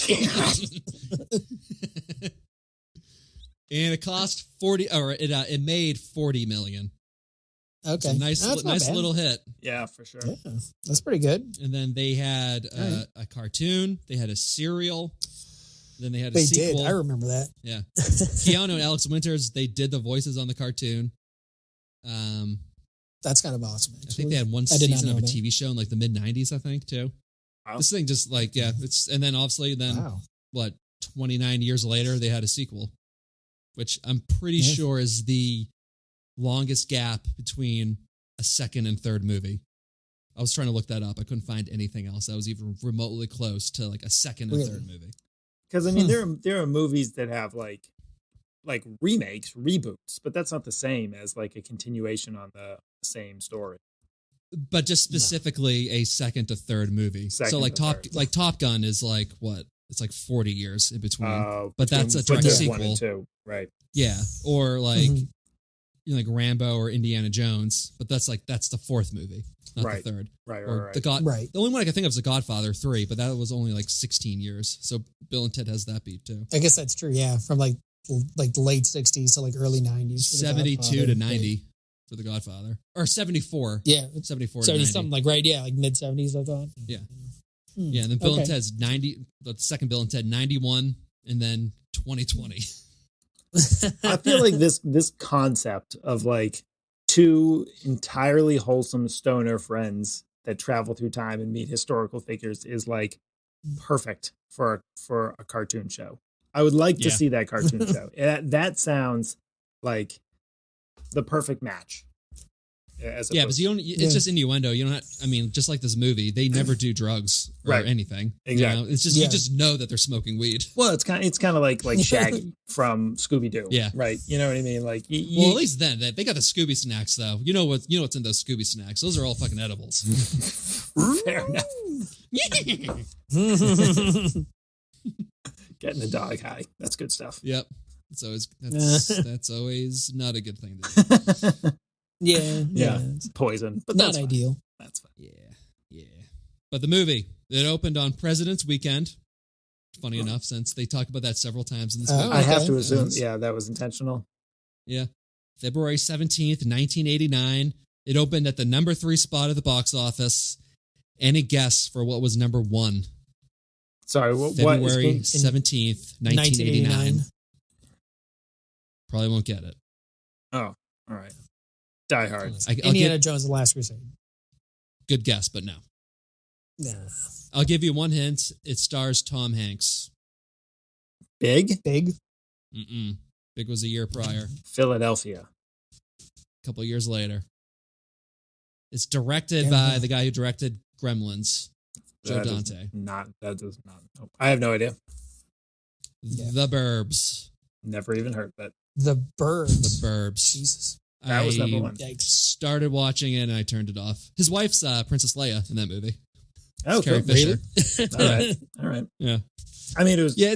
S1: And it cost 40, or it made $40 million.
S3: okay?
S1: It's a nice
S3: bad.
S1: little hit.
S2: Yeah, for sure.
S3: Yeah, that's pretty good.
S1: And then they had
S3: Right.
S1: a cartoon. They had a serial. Then they had a
S3: They
S1: sequel.
S3: did. I remember that.
S1: Yeah. Keanu and Alex Winters, they did the voices on the cartoon.
S3: That's kind of awesome.
S1: I think they had one
S3: I did not
S1: season of
S3: know
S1: a
S3: that.
S1: TV show in like the mid 90s, I think, too.
S2: Wow.
S1: This thing just like, and then obviously
S3: Wow.
S1: 29 years later, they had a sequel, which I'm pretty
S3: Yeah.
S1: sure is the longest gap between a second and third movie. I was trying to look that up. I couldn't find anything else that was even remotely close to like a second and
S3: Really?
S1: third movie.
S2: Because I mean, there are movies that have like remakes, reboots, but that's not the same as like a continuation on the same story.
S1: But just specifically a second to third movie.
S2: Second
S1: so like
S2: to third.
S1: Top Gun is like what? It's like 40 years in between. But
S2: Between
S1: that's a direct
S2: Footage
S1: sequel.
S2: 1 and 2, right?
S1: Yeah. Or like
S3: Mhm.
S1: like Rambo or Indiana Jones, but that's the fourth movie, not
S2: Right.
S1: the third.
S2: Right,
S1: Or
S2: right,
S1: the
S2: right.
S3: Right.
S1: The only one I can think of is The Godfather 3, but that was only like 16 years. So Bill and Ted has that beat too.
S3: I guess that's true. Yeah, from like the late 60s to like early 90s. for The
S1: 72
S3: Godfather.
S1: to 90 for The Godfather. Or 74.
S3: Yeah,
S1: 74 to
S3: 70
S1: 90.
S3: something like right. Yeah, like mid 70s. I thought.
S1: Yeah.
S3: Hmm.
S1: Yeah, and then Bill and
S3: Okay.
S1: Ted's 90, the second Bill and Ted 91, and then 2020.
S2: I feel like this concept of like two entirely wholesome stoner friends that travel through time and meet historical figures is like perfect for a cartoon show. I would like to
S1: Yeah.
S2: see that cartoon show. That sounds like the perfect match. As
S1: Yeah, but
S2: opposed-
S1: you don't. It's
S3: Yeah.
S1: just innuendo. You don't. I mean, just like this movie, they never do drugs or
S2: Right.
S1: anything.
S2: Exactly.
S1: You know? It's just
S3: Yeah.
S1: you just know that they're smoking weed.
S2: well, it's kind of like Shaggy from Scooby Doo.
S1: Yeah.
S2: right. You know what I mean? Like,
S1: Well, at least then they got the Scooby snacks though. You know what's in those Scooby snacks? Those are all fucking edibles.
S2: fair enough. Getting the dog high. That's good stuff.
S1: Yep. That's always not a good thing to do.
S3: yeah,
S2: Yeah.
S3: It's
S2: Poison, but
S3: not
S2: that's fine.
S3: ideal.
S2: That's fine.
S1: Yeah. But the movie, it opened on President's Weekend. Funny enough, since they talk about that several times in this
S3: Oh,
S1: movie.
S2: I have
S3: Okay.
S2: to assume, yeah, that was intentional.
S1: Yeah. February 17th, 1989. It opened at the number 3 spot at the box office. Any guess for what was number 1?
S2: Sorry, what
S1: February
S2: is
S1: 17th, 1989. Probably won't get it.
S2: Oh, all right. Die Hard.
S1: I'll
S3: Indiana
S1: give,
S3: Jones: The Last Crusade.
S1: good guess, but no.
S3: Nah.
S1: I'll give you one hint. It stars Tom Hanks.
S2: Big
S3: Big.
S1: Mm-mm. Big was a year prior.
S2: Philadelphia.
S1: A couple years later. It's directed
S3: Damn.
S1: by the guy who directed Gremlins, Joe
S2: That is
S1: Dante.
S2: That does not. Nope. I have no idea.
S3: Yeah.
S1: The Burbs.
S2: Never even heard that.
S3: The Birds.
S1: The Burbs.
S3: Jesus.
S2: That was
S1: I
S2: number 1.
S3: Yikes.
S1: started watching it and I turned it off. His wife's Princess Leia in that movie.
S2: Oh,
S1: Carrie
S2: cool.
S1: Fisher.
S2: All right. All right.
S1: Yeah.
S2: I mean, it was.
S1: Yeah,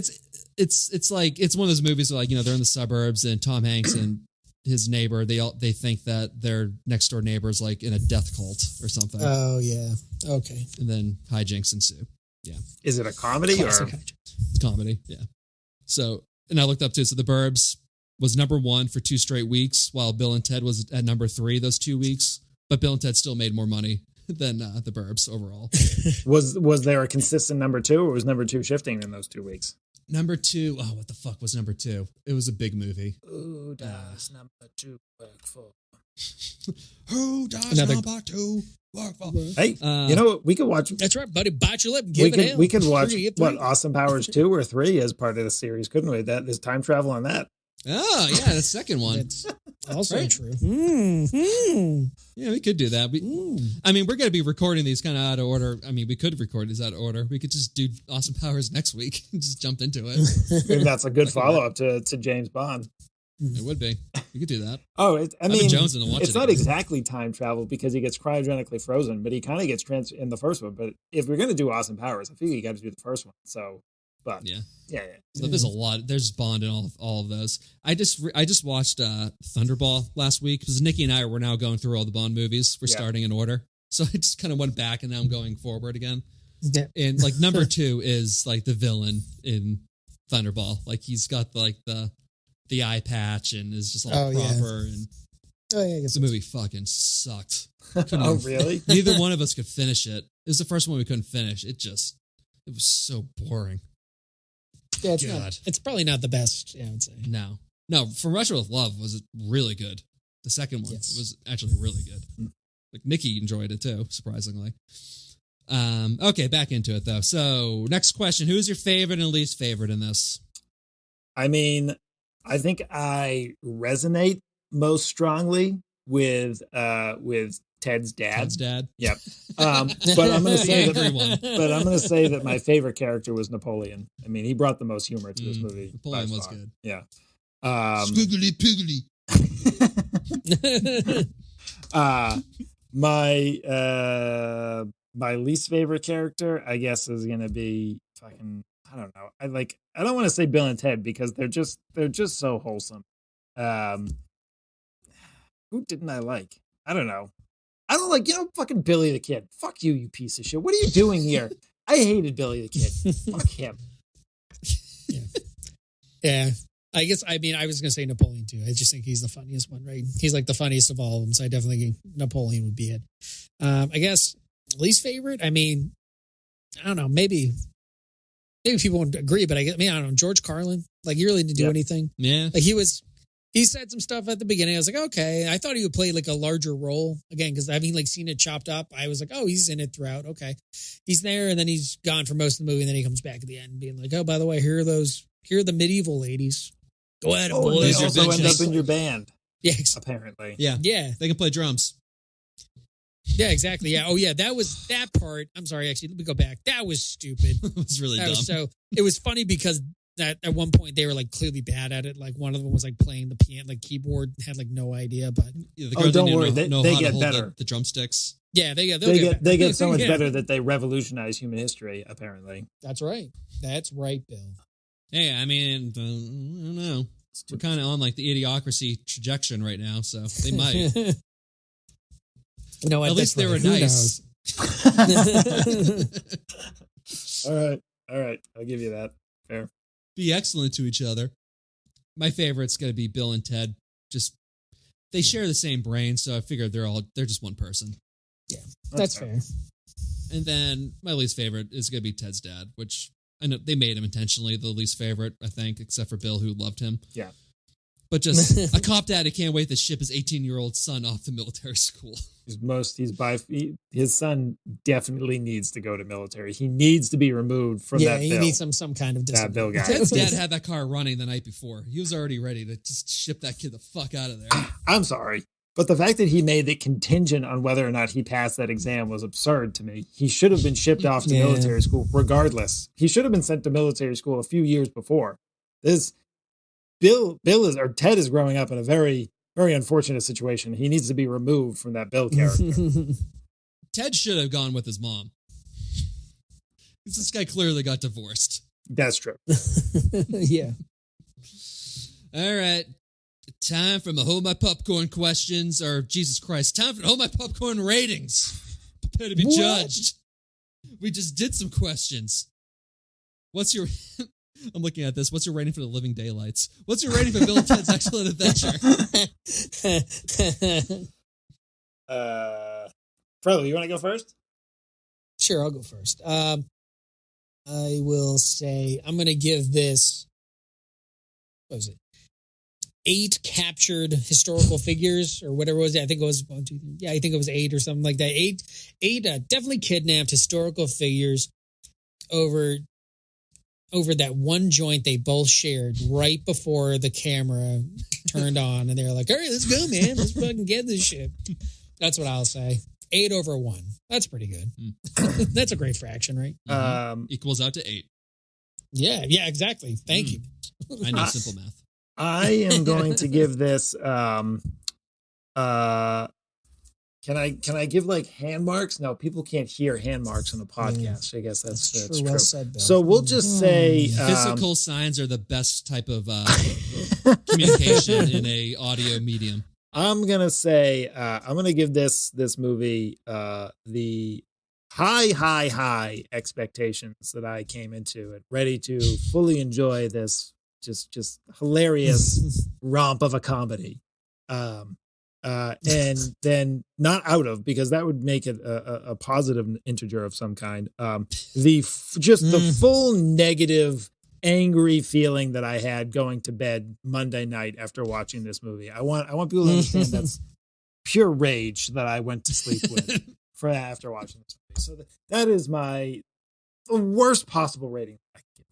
S1: it's like it's one of those movies where, like, you know, they're in the suburbs and Tom Hanks and his neighbor, they think that their next door neighbor is like in a death cult or something.
S3: Oh yeah. Okay.
S1: And then hijinks ensue.
S2: Is it a comedy
S3: Classic
S2: or?
S3: hijinks.
S1: It's comedy. Yeah. So, and I looked up too. So The Burbs was number 1 for 2 straight weeks, while Bill and Ted was at number 3 those 2 weeks. But Bill and Ted still made more money than The Burbs overall.
S2: Was there a consistent number 2, or was number 2 shifting in those 2 weeks?
S1: Number 2. Oh, what the fuck was number 2? It was a big movie.
S2: Who does number 2 work for?
S1: Who does
S3: Another-
S1: number 2 work for?
S2: Hey,
S1: Uh,
S2: you know what? We could watch.
S3: That's right, buddy. Bite your lip. And give it hell.
S2: We could watch
S3: Three,
S2: what
S3: three.
S2: Austin Powers 2 or 3 as part of the series, couldn't we? That there's time travel on that.
S1: Oh, yeah, the second one.
S3: That's also
S1: Right?
S3: true. Mm-hmm.
S1: Yeah, we could do that. I mean, we're going to be recording these kind of out of order. I mean, we could record these out of order. We could just do Austin Powers next week and just jump into it.
S2: Maybe that's a good follow up to James Bond.
S1: It would be. We could do that.
S2: Oh, I mean,
S1: jonesing to watch
S2: it's
S1: it
S2: not
S1: again.
S2: exactly time travel because he gets cryogenically frozen, but he kind of gets in the first one. But if we're going to do Austin Powers, I figure you got to do the first one. So But
S1: Yeah.
S2: yeah.
S1: So there's a lot. There's Bond in all of those. I just watched Thunderball last week because Nikki and I were now going through all the Bond movies. We're starting in order, so I just kind of went back and now I'm going forward again.
S3: Yeah.
S1: And like number 2 is like the villain in Thunderball. Like he's got like the eye patch and is just all proper. And
S3: I guess
S1: the movie fucking sucked.
S2: Oh, really?
S1: Neither one of us could finish it. It was the first one we couldn't finish. It was so boring.
S3: Yeah, it's probably not the best. Yeah, I would say.
S1: No. From Russia with Love was really good. The second one was actually really good. Like Nikki enjoyed it too, surprisingly. Okay, back into it though. So next question: who's your favorite and least favorite in this?
S2: I mean, I think I resonate most strongly with Ted's dad.
S1: Ted's dad.
S2: Yep. But I'm going to say that
S1: everyone.
S2: But I'm going to say that my favorite character was Napoleon. I mean, he brought the most humor to this movie.
S1: Napoleon was good.
S2: Yeah.
S1: Squiggly piggly.
S2: My least favorite character, I guess, is going to be fucking. I don't know. I don't want to say Bill and Ted because they're just so wholesome. Who didn't I like? I don't know. I don't like, fucking Billy the Kid. Fuck you, you piece of shit. What are you doing here? I hated Billy the Kid. Fuck him.
S3: Yeah. I guess, I was going to say Napoleon too. I just think he's the funniest one, right? He's like the funniest of all of them. So I definitely think Napoleon would be it. I guess least favorite, I don't know. Maybe people won't agree, but I don't know. George Carlin, like he really didn't do anything.
S1: Yeah.
S3: Like he said some stuff at the beginning. I was like, okay. I thought he would play like a larger role again because having like seen it chopped up, I was like, oh, he's in it throughout. Okay, he's there, and then he's gone for most of the movie, and then he comes back at the end, being like, oh, by the way, here are the medieval ladies. Go ahead, boys.
S2: They also end up in your band.
S3: Yeah,
S2: apparently.
S1: Yeah,
S3: yeah.
S1: They can play drums.
S3: Yeah, exactly. Yeah. Oh, yeah. That was that part. I'm sorry. Actually, let me go back. That was stupid.
S1: It was really dumb.
S3: It was funny because that at one point they were like clearly bad at it. Like one of them was like playing the piano, like keyboard, had like no idea. But
S2: don't worry, they get better.
S1: The drumsticks.
S3: Yeah, they
S2: get so much better that they revolutionize human history. Apparently,
S3: that's right. That's right, Bill.
S1: Yeah, I don't know. We're kind of on like the idiocracy trajectory right now, so they might.
S3: At
S1: least they were nice.
S2: All right. I'll give you that. Fair.
S1: Be excellent to each other. My favorite's going to be Bill and Ted. Just they share the same brain, so I figured they're just one person.
S3: Yeah, that's fair.
S1: And then my least favorite is going to be Ted's dad, which I know they made him intentionally the least favorite, I think, except for Bill, who loved him.
S2: Yeah.
S1: But just a cop dad who can't wait to ship his 18-year-old son off to military school. His son definitely needs to go to military. He needs to be removed from that Bill.
S3: Yeah, he needs some kind of discipline.
S2: That Bill guy.
S1: Ted's dad had that car running the night before. He was already ready to just ship that kid the fuck out of there.
S2: I'm sorry. But the fact that he made it contingent on whether or not he passed that exam was absurd to me. He should have been shipped off to military school regardless. He should have been sent to military school a few years before. Ted is growing up in a very, very unfortunate situation. He needs to be removed from that Bill character.
S1: Ted should have gone with his mom. This guy clearly got divorced.
S2: That's true.
S3: Yeah.
S1: All right. Time for my Hold My Popcorn questions, or Jesus Christ, time for the Hold My Popcorn ratings. Prepare to be judged. We just did some questions. What's your... I'm looking at this. What's your rating for The Living Daylights? What's your rating for Bill and Ted's Excellent Adventure?
S2: Frodo, you want to go first?
S3: Sure, I'll go first. I will say I'm going to give this, what was it? 8 captured historical figures or whatever it was. I think it was 1, 2, 3. Yeah, I think it was 8 or something like that. 8 definitely kidnapped historical figures over that one joint they both shared right before the camera turned on, and they were like, all right, let's go, man. Let's fucking get this shit. That's what I'll say. 8 over 1. That's pretty good. That's a great fraction, right?
S1: Equals out to 8.
S3: Yeah, exactly. Thank you.
S1: I know simple math.
S2: I am going to give this Can I give like hand marks? No, people can't hear hand marks on a podcast. I guess that's true.
S3: Well said, Bill.
S2: So we'll just say
S1: physical signs are the best type of communication in a audio medium.
S2: I'm gonna say I'm gonna give this movie the high expectations that I came into it, ready to fully enjoy this just hilarious romp of a comedy. And then not out of, because that would make it a positive integer of some kind. The full negative, angry feeling that I had going to bed Monday night after watching this movie. I want people to understand that's pure rage that I went to sleep with after watching this movie. So that is the worst possible rating I can give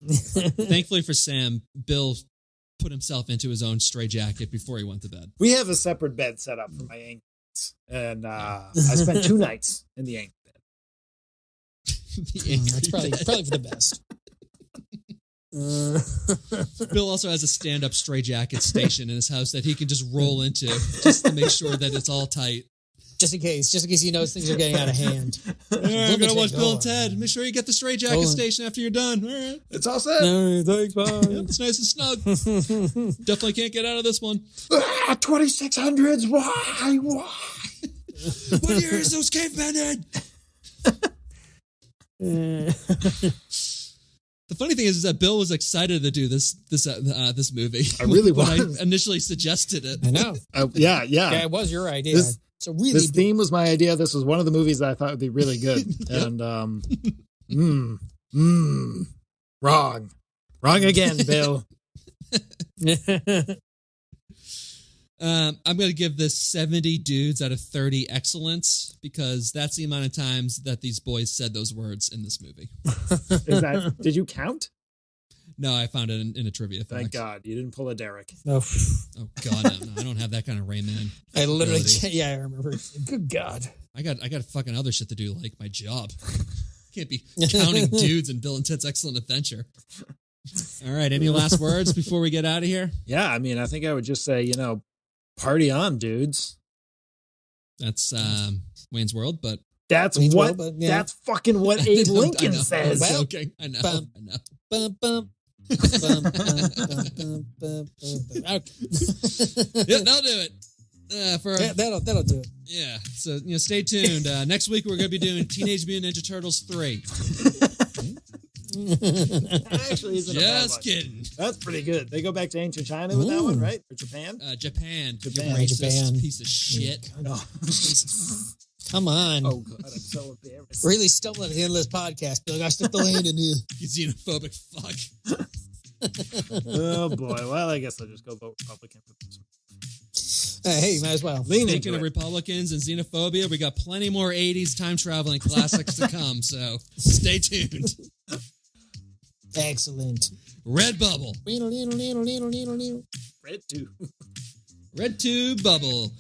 S2: this.
S1: Thankfully for Sam, Bill put himself into his own straitjacket before he went to bed.
S2: We have a separate bed set up for my angry nights, and I spent 2 nights in the angry bed.
S3: That's probably for the best.
S1: Bill also has a stand-up straitjacket station in his house that he can just roll into just to make sure that it's all tight.
S3: Just in case he knows things are getting out of hand.
S1: I'm gonna watch Bill and Ted. Make sure you get the straitjacket station after you're done. All right,
S2: it's all set.
S3: No, thanks, bye.
S1: Yep, it's nice and snug. Definitely can't get out of this one.
S2: 2600s. Why?
S1: What year is those cavemen in? The funny thing is that Bill was excited to do this movie.
S2: I really
S1: when
S2: was.
S1: I initially suggested it.
S3: I know.
S2: Yeah.
S3: Yeah, it was your idea. So really,
S2: this theme was my idea. This was one of the movies that I thought would be really good. And wrong again, Bill.
S1: I'm going to give this 70 dudes out of 30 excellence, because that's the amount of times that these boys said those words in this movie.
S2: Did you count?
S1: No, I found it in a trivia fact.
S2: Thank God you didn't pull a Derek.
S3: No.
S1: Oh God, no, I don't have that kind of Rain Man.
S3: I literally, I remember. Good God.
S1: I got fucking other shit to do, like my job. Can't be counting dudes in Bill and Ted's Excellent Adventure. All right, any last words before we get out of here?
S2: Yeah, I mean, I think I would just say, party on, dudes.
S1: That's Wayne's World, but
S2: that's fucking what Abe Lincoln says.
S1: I'm joking. I know.
S3: Bum, bum.
S1: Yep, that'll do it.
S3: That'll do it.
S1: Yeah, so stay tuned. Next week we're going to be doing Teenage Mutant Ninja Turtles 3.
S2: Actually, isn't
S1: just kidding.
S2: That's pretty good. They go back to ancient China with that one, right? Or Japan?
S1: Japan.
S3: Japan.
S1: Piece of shit.
S2: No.
S3: Come on.
S2: Oh, God, I'm so embarrassed.
S3: Really stumbling at the end of this podcast. Bill, I stuck the land in here.
S1: You xenophobic fuck.
S2: Oh, boy. Well, I guess I'll just go vote Republican for this one.
S3: Hey, might as well.
S1: Speaking of Republicans and xenophobia, we got plenty more 80s time-traveling classics to come, so stay tuned.
S3: Excellent.
S1: REDBUBBLE.
S2: Red too.
S1: RedTube Bubble.